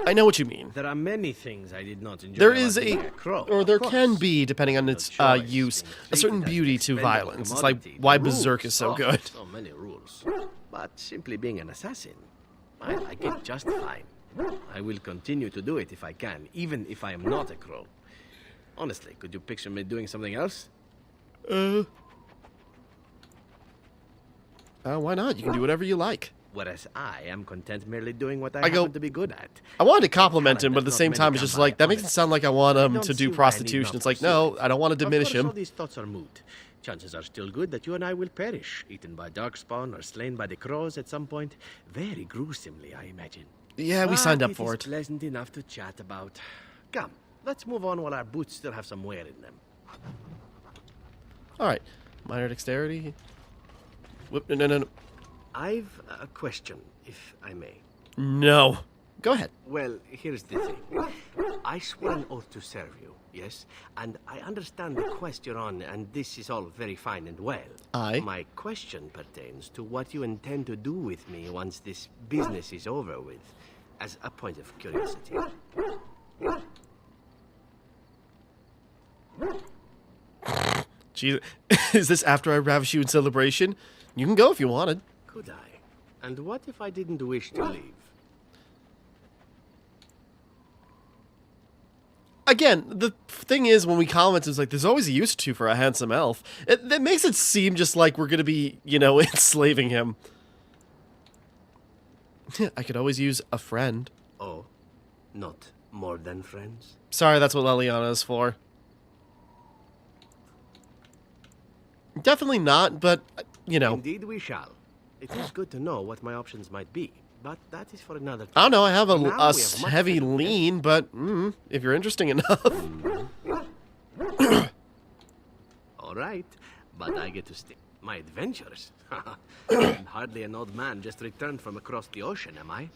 I know what you mean. There are many things I did not enjoy. There about is being a, crow, or there of course. can be, depending on No its choice, use, being a certain treated as beauty an to expendable violence. It's like commodity. why The Berserk is rules, so good. So many rules. But simply being an assassin, I like it just fine. I will continue to do it if I can, even if I am not a crow. Honestly, could you picture me doing something else? Why not? You can do whatever you like. Whereas I am content merely doing what I I go- happen to be good at. I wanted to compliment talent him, but at the that same not time, many it's just come by, like, that makes it honest. sound like I want I him don't to see do why I need prostitution. not It's like, pursue no, it. I don't want to Of diminish course, all him. these thoughts are moot. Chances are still good that you and I will perish, eaten by darkspawn or slain by the crows at some point. Very gruesomely, I imagine. Yeah, we But signed up it for is it. pleasant enough to chat about. Come, let's move on while our boots still have some wear in them. All right. Minor dexterity. Whoop, no. I've a question, if I may. No. Go ahead. Well, here's the thing. I swore an oath to serve you, yes? And I understand the quest you're on, and this is all very fine and well. Aye. My question pertains to what you intend to do with me once this business is over with, as a point of curiosity. Jesus. Is this after I ravish you in celebration? You can go if you wanted. Could I? And what if I didn't wish to leave? Again, the thing is, when we comment, it's like, there's always a use to for a handsome elf. That makes it seem just like we're going to be, enslaving him. I could always use a friend. Oh, not more than friends? Sorry, that's what Leliana is for. Definitely not, but, Indeed we shall. It is good to know what my options might be, but that is for another time. I don't know, I have Now we a have much heavy better lean, but if you're interesting enough. All right, but I get to stay. My adventures? I'm hardly an old man just returned from across the ocean, am I?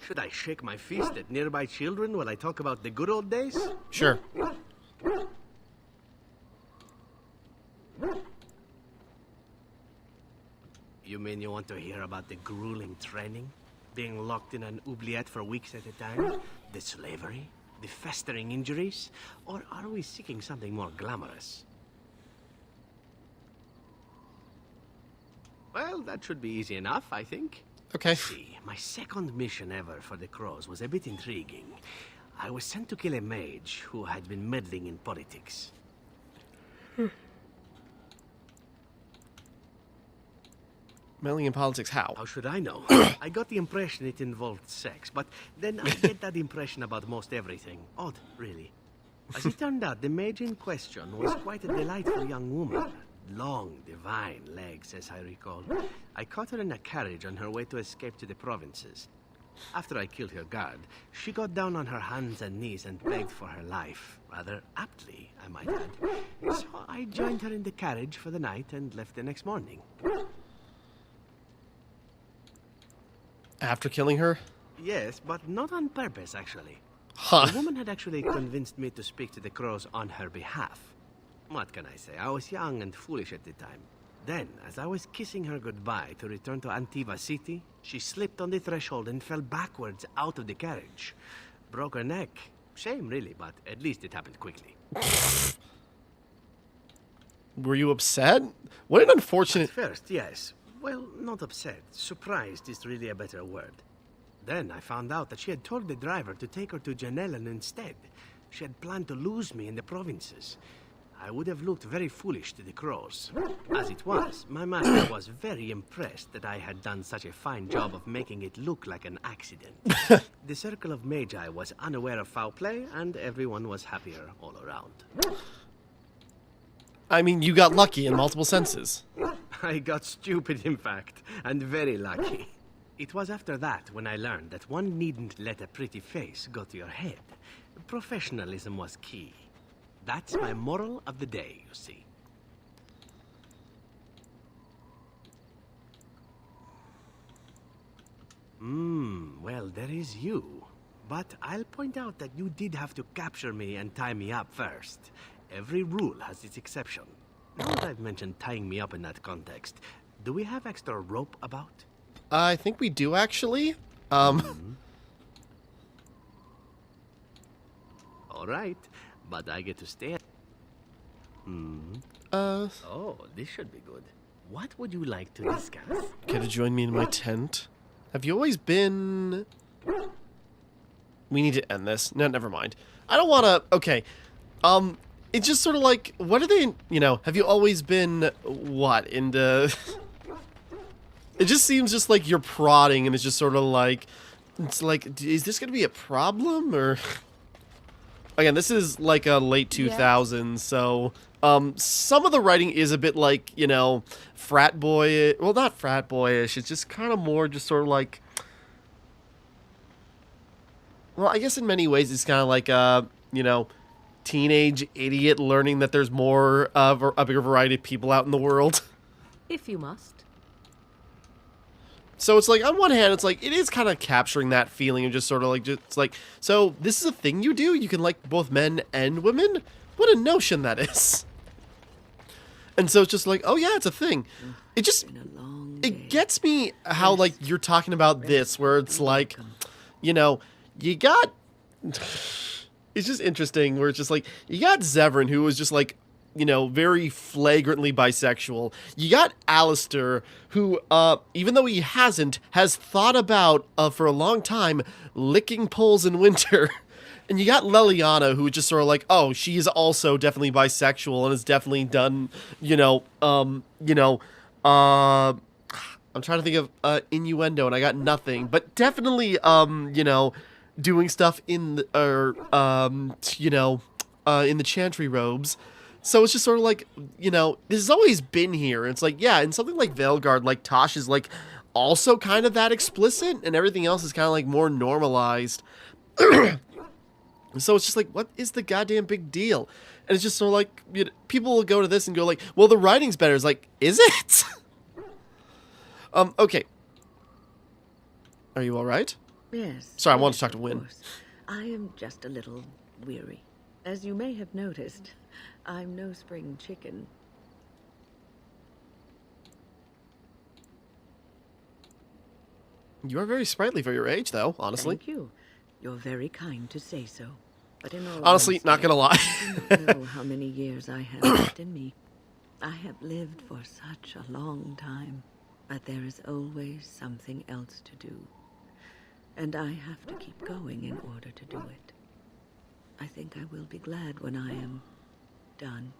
Should I shake my fist at nearby children while I talk about the good old days? Sure. You mean you want to hear about the grueling training? Being locked in an oubliette for weeks at a time? The slavery? The festering injuries? Or are we seeking something more glamorous? Well, that should be easy enough, I think. Okay. See, my second mission ever for the Crows was a bit intriguing. I was sent to kill a mage who had been meddling in politics. Meddling in politics, how? How should I know? I got the impression it involved sex, but then I get that impression about most everything. Odd, really. As it turned out, the mage in question was quite a delightful young woman. Long, divine legs, as I recall. I caught her in a carriage on her way to escape to the provinces. After I killed her guard, she got down on her hands and knees and begged for her life. Rather aptly, I might add. So I joined her in the carriage for the night and left the next morning. After killing her? Yes, but not on purpose, actually. Huh. The woman had actually convinced me to speak to the crows on her behalf. What can I say? I was young and foolish at the time. Then, as I was kissing her goodbye to return to Antiva City, she slipped on the threshold and fell backwards out of the carriage. Broke her neck. Shame, really, but at least it happened quickly. Were you upset? What an unfortunate... At first, yes. Well, not upset. Surprised is really a better word. Then I found out that she had told the driver to take her to Janellen instead. She had planned to lose me in the provinces. I would have looked very foolish to the crows. As it was, my master was very impressed that I had done such a fine job of making it look like an accident. The circle of Magi was unaware of foul play, and everyone was happier all around. I mean, you got lucky in multiple senses. I got stupid, in fact, and very lucky. It was after that when I learned that one needn't let a pretty face go to your head. Professionalism was key. That's my moral of the day, you see. Well, there is you. But I'll point out that you did have to capture me and tie me up first. Every rule has its exception. Now that I've mentioned tying me up in that context, do we have extra rope about? I think we do, actually. All right, but I get to stay. Oh, this should be good. What would you like to discuss? Care to join me in my tent? Have you always been... We need to end this. No, never mind. I don't want to... Okay. It's just sort of like, what are they... have you always been, what, into... It just seems just like you're prodding, and it's just sort of like, it's like, is this going to be a problem, or... Again, this is like a late 2000s, so some of the writing is a bit like, you know, frat boy. Well, not frat boyish. It's just kind of more just sort of like. Well, I guess in many ways it's kind of like you know, teenage idiot learning that there's more of a bigger variety of people out in the world. If you must. So it's like, on one hand, it's like, it is kind of capturing that feeling of just sort of like, just like, so this is a thing you do? You can like both men and women? What a notion that is. And so it's just like, oh yeah, it's a thing. It just, it gets me how like you're talking about this, where it's like, you know, you got, it's just interesting where it's just like, you got Zevran, who was just like, you know, very flagrantly bisexual. You got Alistair, who, even though he hasn't, has thought about, for a long time, licking poles in winter. And you got Leliana, who just sort of like, oh, she is also definitely bisexual and has definitely done, I'm trying to think of innuendo, and I got nothing. But definitely, doing stuff in the, in the chantry robes. So it's just sort of like, you know, this has always been here. It's like, yeah, in something like Veilguard, like, Tosh is, like, also kind of that explicit, and everything else is kind of, like, more normalized. So it's just like, what is the goddamn big deal? And it's just sort of like, you know, people will go to this and go like, well, the writing's better. It's like, is it? Okay. Are you all right? Yes. Sorry, I wanted to talk to Wynne. I am just a little weary. As you may have noticed, I'm no spring chicken. You are very sprightly for your age, though, honestly. Thank you. You're very kind to say so. But in all honestly, honesty, not gonna lie. I don't know how many years I have left in me. I have lived for such a long time, but there is always something else to do. And I have to keep going in order to do it. I think I will be glad when I am done.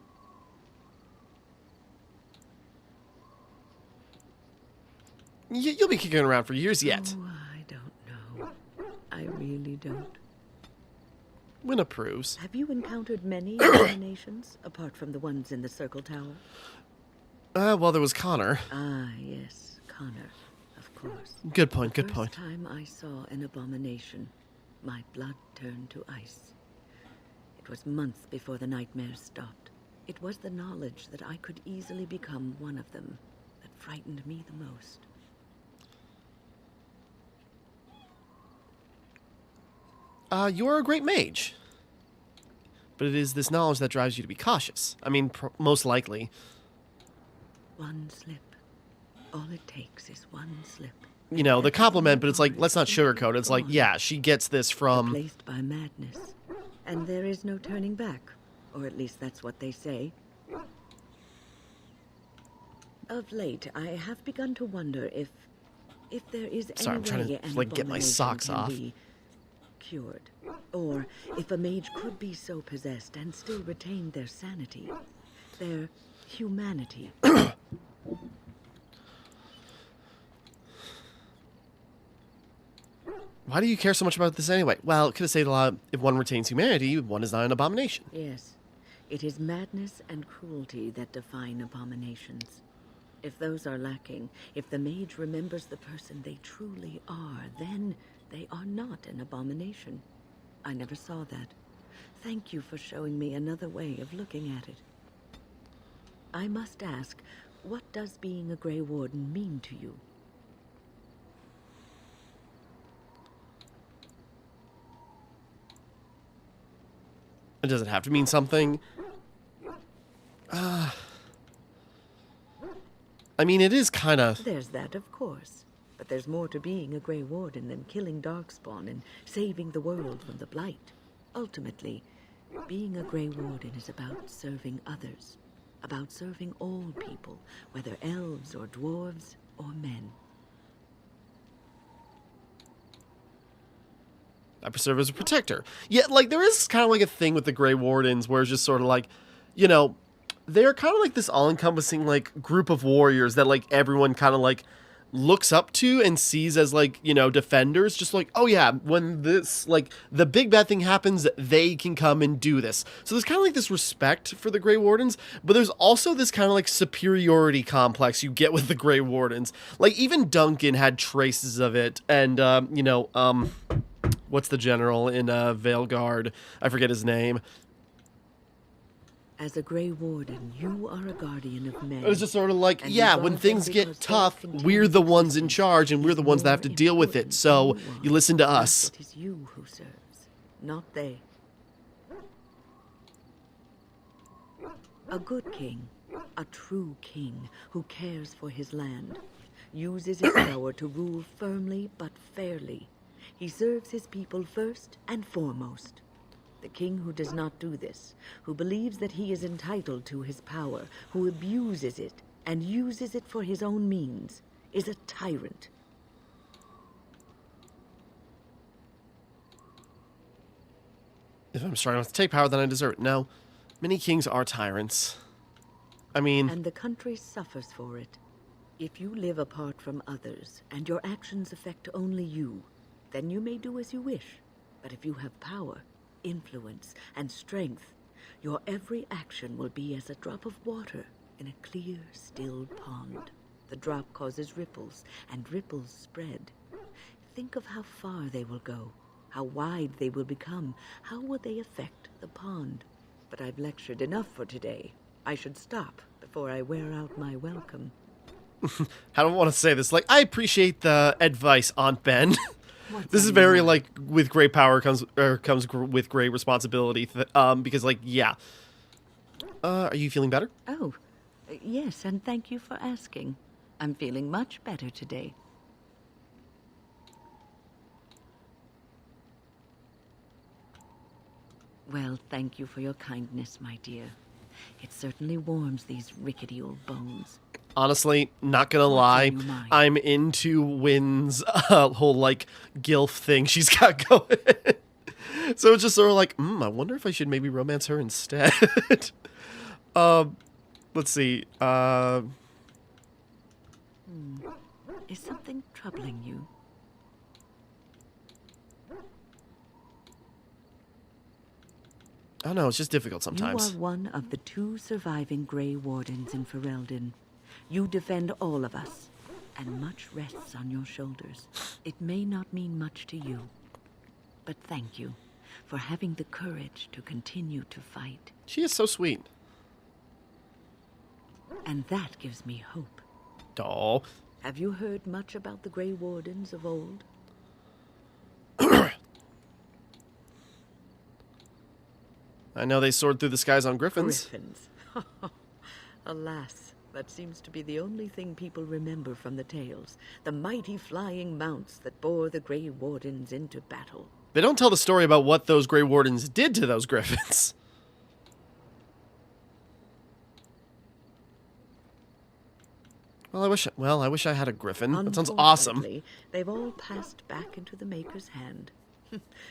You'll be kicking around for years yet. Oh, I don't know. I really don't. Wynne approves. Have you encountered many abominations, apart from the ones in the Circle Tower? Well, there was Connor. Ah, yes, Connor, of course. Good point, good point. The first time I saw an abomination, my blood turned to ice. It was months before the nightmares stopped. It was the knowledge that I could easily become one of them that frightened me the most. You're a great mage. But it is this knowledge that drives you to be cautious. I mean, most likely. One slip. All it takes is one slip. You know, the compliment, but it's like, let's not sugarcoat it. It's like, yeah, she gets this from... Replaced by madness. And there is no turning back. Or at least that's what they say. Of late, I have begun to wonder if there is any Sorry, I'm trying way to, an like, get my abomination socks can off. be cured. Or if a mage could be so possessed and still retain their sanity, their humanity. Why do you care so much about this anyway? Well, it could have said a lot. If one retains humanity, one is not an abomination. Yes, it is madness and cruelty that define abominations. If those are lacking, if the mage remembers the person they truly are, then they are not an abomination. I never saw that. Thank you for showing me another way of looking at it. I must ask, what does being a Grey Warden mean to you? It doesn't have to mean something. I mean, it is kind of... There's that, of course. But there's more to being a Grey Warden than killing Darkspawn and saving the world from the Blight. Ultimately, being a Grey Warden is about serving others. About serving all people, whether elves or dwarves or men. I serve as a protector. Yeah, like, there is kind of like a thing with the Grey Wardens where it's just sort of like, you know, they're kind of like this all-encompassing, like, group of warriors that, like, everyone kind of, like, looks up to and sees as, like, you know, defenders, just like, oh yeah, when this, like, the big bad thing happens, they can come and do this. So there's kind of like this respect for the Grey Wardens, but there's also this kind of like superiority complex you get with the Grey Wardens. Like, even Duncan had traces of it, and, you know, what's the general in, Veilguard? I forget his name. As a Grey Warden, you are a guardian of men. It's just sort of like, And yeah, you when guard things them get because tough, their we're the ones in continued charge, and we're the ones that have to more deal with it. important So than you are. listen to Thus, us. It is you who serves, not they. A good king, a true king who cares for his land, uses his power to rule firmly but fairly. He serves his people first and foremost. The king who does not do this, who believes that he is entitled to his power, who abuses it and uses it for his own means, is a tyrant. If I'm strong enough to take power, then I deserve it. No, many kings are tyrants. I mean, And the country suffers for it. If you live apart from others, and your actions affect only you, then you may do as you wish. But if you have power, influence, and strength, your every action will be as a drop of water in a clear, still pond. The drop causes ripples, and ripples spread. Think of how far they will go, how wide they will become, how will they affect the pond. But I've lectured enough for today. I should stop before I wear out my welcome. I don't want to say this. Like, I appreciate the advice, Aunt Ben. What's This is on very your like with great power comes with great responsibility. Because like, yeah. Are you feeling better? Oh, yes, and thank you for asking. I'm feeling much better today. Well, thank you for your kindness, my dear. It certainly warms these rickety old bones. Honestly, not gonna What's lie, on your mind? I'm into Wynn's whole like gilf thing she's got going. So it's just sort of like, I wonder if I should maybe romance her instead. Let's see. Is something troubling you? I don't know, it's just difficult sometimes. You are one of the 2 surviving Grey Wardens in Ferelden. You defend all of us, and much rests on your shoulders. It may not mean much to you, but thank you for having the courage to continue to fight. She is so sweet. And that gives me hope. Oh. Have you heard much about the Grey Wardens of old? I know they soared through the skies on griffins. Griffins. Alas, that seems to be the only thing people remember from the tales. The mighty flying mounts that bore the Grey Wardens into battle. They don't tell the story about what those Grey Wardens did to those griffins. Well, I wish I had a griffin. That sounds awesome. Unfortunately, they've all passed back into the Maker's hand.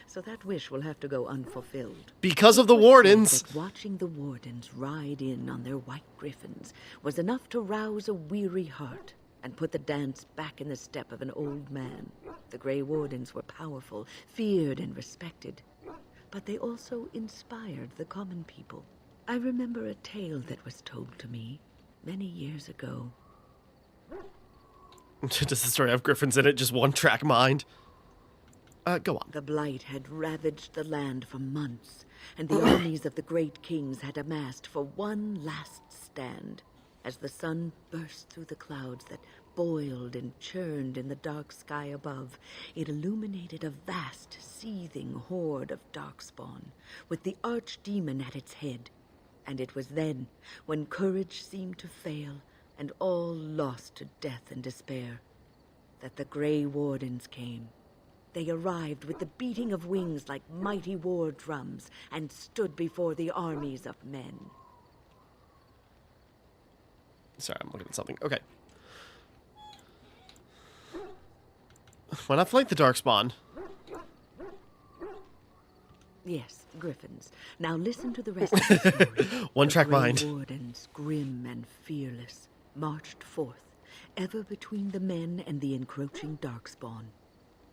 So that wish will have to go unfulfilled. Because of the It was said wardens. that watching the wardens ride in on their white griffins was enough to rouse a weary heart and put the dance back in the step of an old man. The Grey Wardens were powerful, feared and respected, but they also inspired the common people. I remember a tale that was told to me many years ago. Does the story have griffins in it? Just one track mind? Go on. The blight had ravaged the land for months, and the armies of the great kings had amassed for one last stand. As the sun burst through the clouds that boiled and churned in the dark sky above, it illuminated a vast, seething horde of darkspawn, with the archdemon at its head. And it was then, when courage seemed to fail, and all lost to death and despair, that the Grey Wardens came. They arrived with the beating of wings like mighty war drums and stood before the armies of men. Sorry, I'm looking at something. Okay. Why not flank the Darkspawn? Yes, griffins. Now listen to the rest of the story. One The track Grey mind. Wardens, grim and fearless, marched forth, ever between the men and the encroaching darkspawn.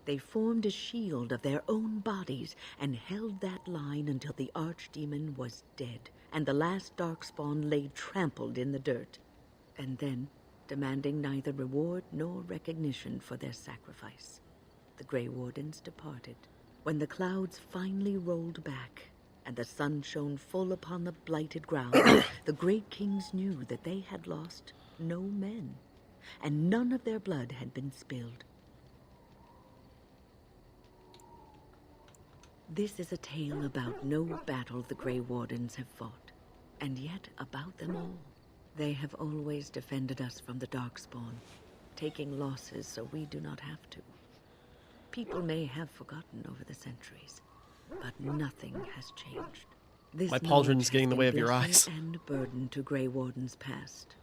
They formed a shield of their own bodies and held that line until the archdemon was dead and the last darkspawn lay trampled in the dirt. And then, demanding neither reward nor recognition for their sacrifice, the Grey Wardens departed. When the clouds finally rolled back and the sun shone full upon the blighted ground, the great kings knew that they had lost no men, and none of their blood had been spilled. This is a tale about no battle the Grey Wardens have fought, and yet about them all. They have always defended us from the Darkspawn, taking losses so we do not have to. People may have forgotten over the centuries, but nothing has changed. This My pauldron's knowledge getting in the has way been of your blessing eyes. and burden to Grey Wardens past,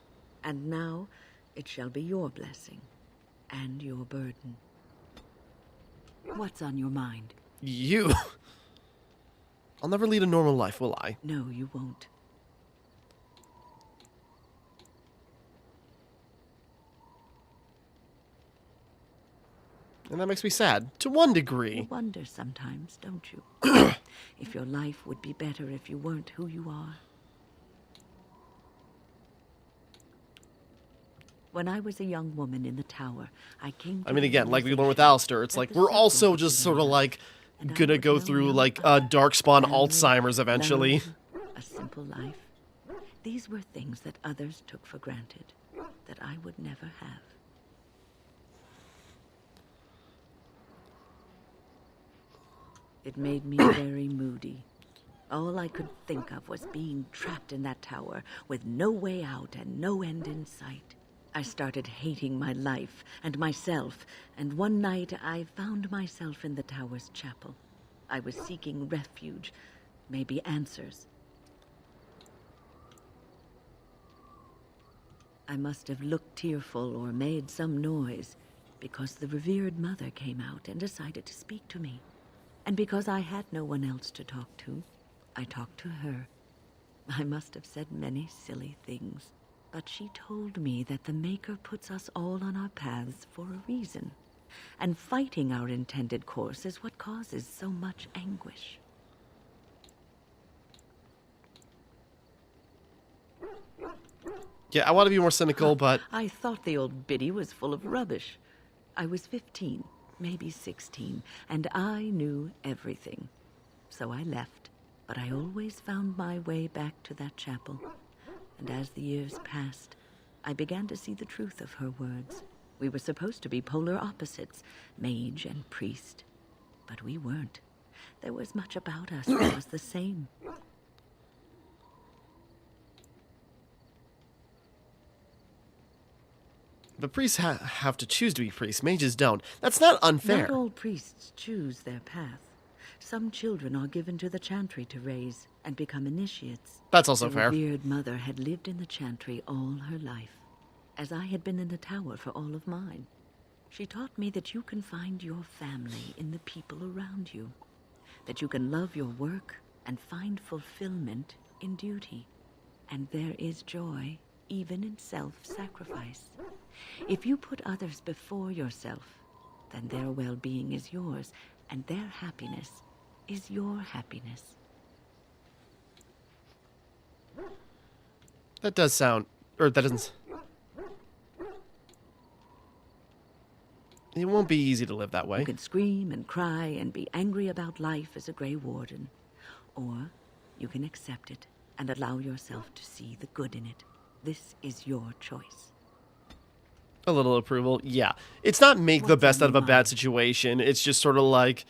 and now it shall be your blessing and your burden. What's on your mind? You. I'll never lead a normal life, will I? No, you won't. And that makes me sad, to one You degree. wonder sometimes, don't you? If your life would be better if you weren't who you are. When I was a young woman in the tower, I came to I mean, the again, like we learned with realization Alistair, it's that like the we're circle also was just sort of enough, like and I gonna would go know through no like other. Darkspawn Family, Alzheimer's eventually. love, a simple life. These were things that others took for granted, that I would never have. It made me very moody. All I could think of was being trapped in that tower with no way out and no end in sight. I started hating my life and myself, and one night I found myself in the tower's chapel. I was seeking refuge, maybe answers. I must have looked tearful or made some noise, because the revered mother came out and decided to speak to me. And because I had no one else to talk to, I talked to her. I must have said many silly things, but she told me that the Maker puts us all on our paths for a reason, and fighting our intended course is what causes so much anguish. Yeah, I want to be more cynical, but I thought the old biddy was full of rubbish. I was 15, maybe 16, and I knew everything. So I left, but I always found my way back to that chapel. And as the years passed, I began to see the truth of her words. We were supposed to be polar opposites, mage and priest. But we weren't. There was much about us that was the same. but priests have to choose to be priests. Mages don't. That's not unfair. Not all priests choose their path. Some children are given to the chantry to raise and become initiates. That's also the fair. revered mother had lived in the chantry all her life, as I had been in the tower for all of mine. She taught me that you can find your family in the people around you, that you can love your work and find fulfillment in duty, and there is joy even in self-sacrifice. If you put others before yourself, then their well-being is yours, and their happiness is your happiness. That does sound, or that doesn't. It won't be easy to live that way. You can scream and cry and be angry about life as a Grey Warden, or you can accept it and allow yourself to see the good in it. This is your choice. A little approval, yeah. It's not make the What's best on out of your a bad mind? situation. It's just sort of like,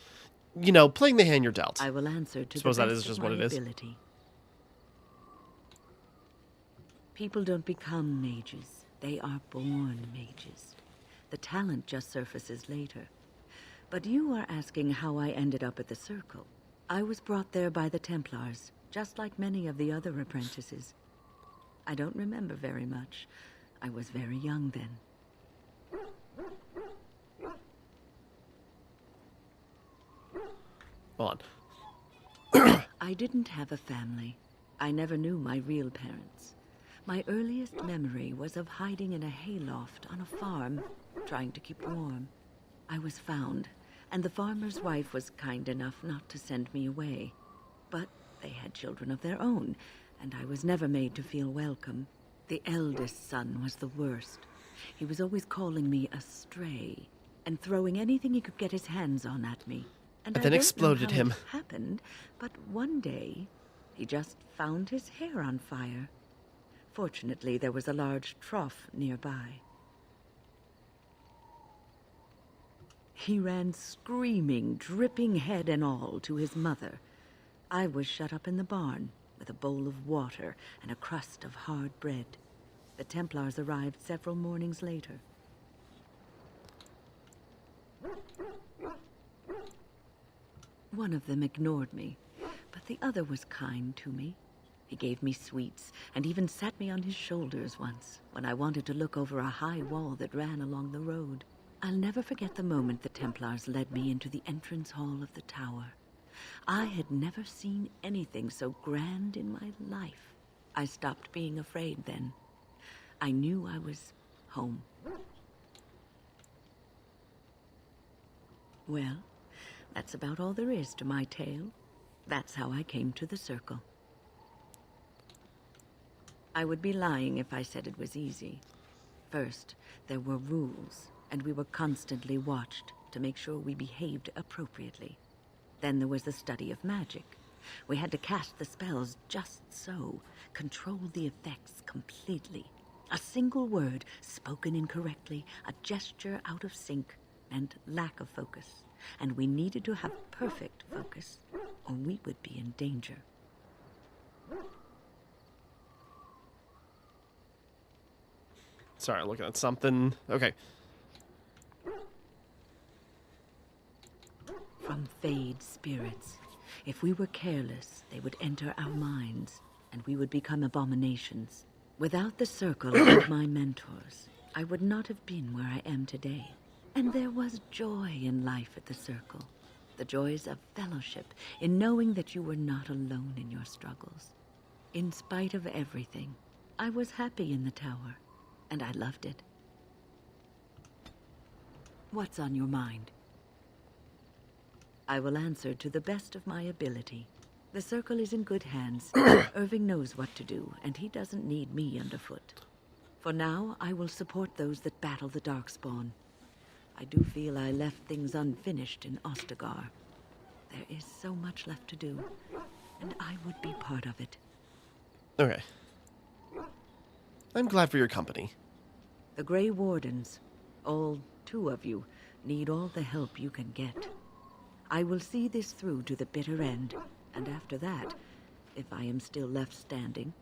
you know, playing the hand you're dealt. I will answer to Suppose the that best is just of what my it is. ability. People don't become mages. They are born mages. The talent just surfaces later. But you are asking how I ended up at the Circle. I was brought there by the Templars, just like many of the other apprentices. I don't remember very much. I was very young then. Hold on. I didn't have a family. I never knew my real parents. My earliest memory was of hiding in a hayloft on a farm, trying to keep warm. I was found, and the farmer's wife was kind enough not to send me away. But they had children of their own, and I was never made to feel welcome. The eldest son was the worst. He was always calling me a stray, and throwing anything he could get his hands on at me. And then I don't exploded know how him. it happened, but one day, he just found his hair on fire. Fortunately, there was a large trough nearby. He ran screaming, dripping head and all, to his mother. I was shut up in the barn, with a bowl of water and a crust of hard bread. The Templars arrived several mornings later. One of them ignored me, but the other was kind to me. He gave me sweets, and even sat me on his shoulders once, when I wanted to look over a high wall that ran along the road. I'll never forget the moment the Templars led me into the entrance hall of the tower. I had never seen anything so grand in my life. I stopped being afraid then. I knew I was home. Well, that's about all there is to my tale. That's how I came to the Circle. I would be lying if I said it was easy. First, there were rules, and we were constantly watched to make sure we behaved appropriately. Then there was the study of magic. We had to cast the spells just so, control the effects completely. A single word spoken incorrectly, a gesture out of sync, meant lack of focus. And we needed to have perfect focus, or we would be in danger. Sorry, looking at something. Okay. From Fade spirits. If we were careless, they would enter our minds, and we would become abominations. Without the Circle and my mentors, I would not have been where I am today. And there was joy in life at the Circle. The joys of fellowship, in knowing that you were not alone in your struggles. In spite of everything, I was happy in the tower, and I loved it. What's on your mind? I will answer to the best of my ability. The Circle is in good hands. Irving knows what to do, and he doesn't need me underfoot. For now, I will support those that battle the Darkspawn. I do feel I left things unfinished in Ostagar. There is so much left to do, and I would be part of it. Okay. I'm glad for your company. The Grey Wardens, all 2 of you, need all the help you can get. I will see this through to the bitter end, and after that, if I am still left standing,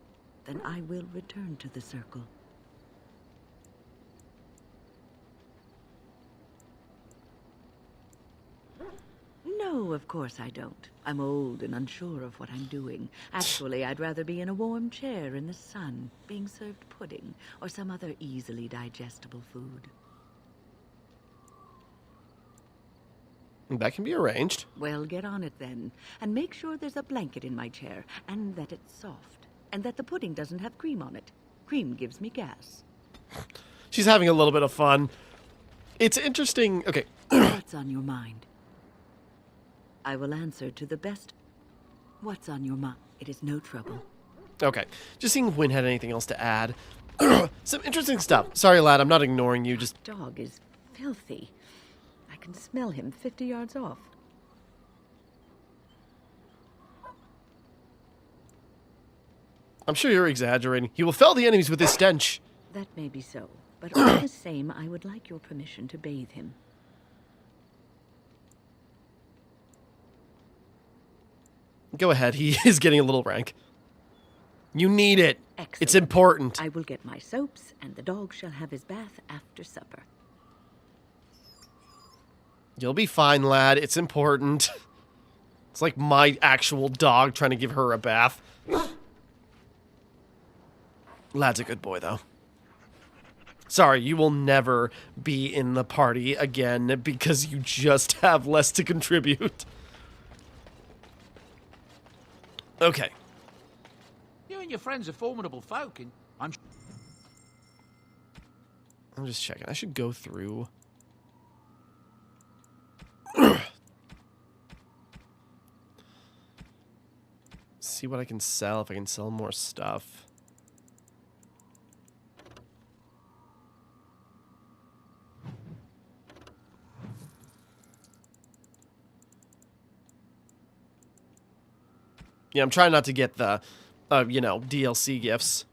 then I will return to the Circle. No, of course I don't. I'm old and unsure of what I'm doing. Actually, I'd rather be in a warm chair in the sun, being served pudding, or some other easily digestible food. That can be arranged. Well, get on it then. And make sure there's a blanket in my chair, and that it's soft. And that the pudding doesn't have cream on it. Cream gives me gas. She's having a little bit of fun. It's interesting. Okay. What's on your mind? I will answer to the best. What's on your mind? It is no trouble. Okay. Just seeing if Wynn had anything else to add. Some interesting stuff. Sorry, lad. I'm not ignoring you. Just Dog is filthy. I can smell him 50 yards off. I'm sure you're exaggerating. He will fell the enemies with his stench. That may be so, but all the same, I would like your permission to bathe him. Go ahead. He is getting a little rank. You need it. Excellent. It's important. I will get my soaps, and the dog shall have his bath after supper. You'll be fine, lad. It's important. It's like my actual dog trying to give her a bath. Lad's a good boy, though. Sorry, you will never be in the party again because you just have less to contribute. Okay. You and your friends are formidable folk, and I'm I'm just checking. I should go through. See what I can sell, if I can sell more stuff. Yeah, I'm trying not to get the, you know, DLC gifts.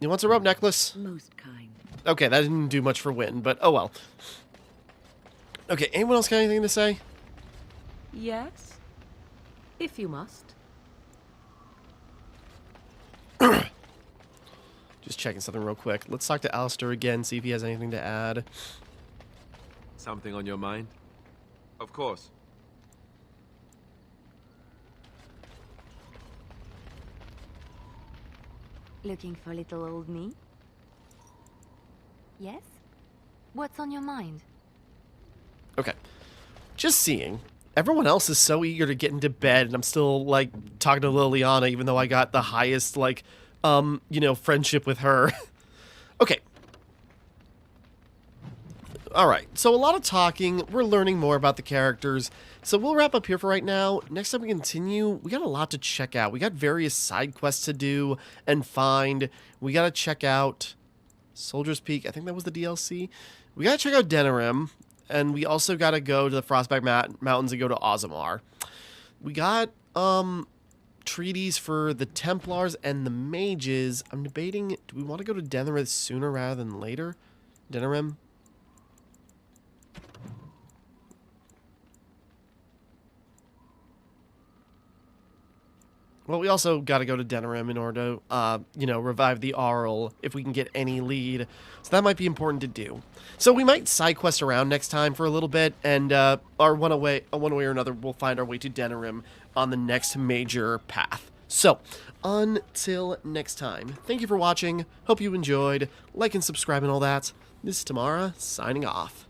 You want a rope necklace? Most kind. Okay, that didn't do much for Win, but oh well. Okay, anyone else got anything to say? Yes? If you must. Just checking something real quick. Let's talk to Alistair again, see if he has anything to add. Something on your mind? Of course. Looking for little old me? Yes? What's on your mind? Okay. Just seeing. Everyone else is so eager to get into bed, and I'm still, like, talking to Liliana, even though I got the highest, like, you know, friendship with her. Okay. Alright, so a lot of talking. We're learning more about the characters. So we'll wrap up here for right now. Next time we continue, we got a lot to check out. We got various side quests to do and find. We got to check out Soldier's Peak. I think that was the DLC. We got to check out Denerim. And we also got to go to the Frostback Mountains and go to Ozamar. We got treaties for the Templars and the Mages. I'm debating, do we want to go to Denerim sooner rather than later? Denerim? Well, we also got to go to Denerim in order to, you know, revive the Arl if we can get any lead. So that might be important to do. So we might side quest around next time for a little bit, and one way or another, we'll find our way to Denerim on the next major path. So, until next time, thank you for watching. Hope you enjoyed. Like and subscribe and all that. This is Timmara, signing off.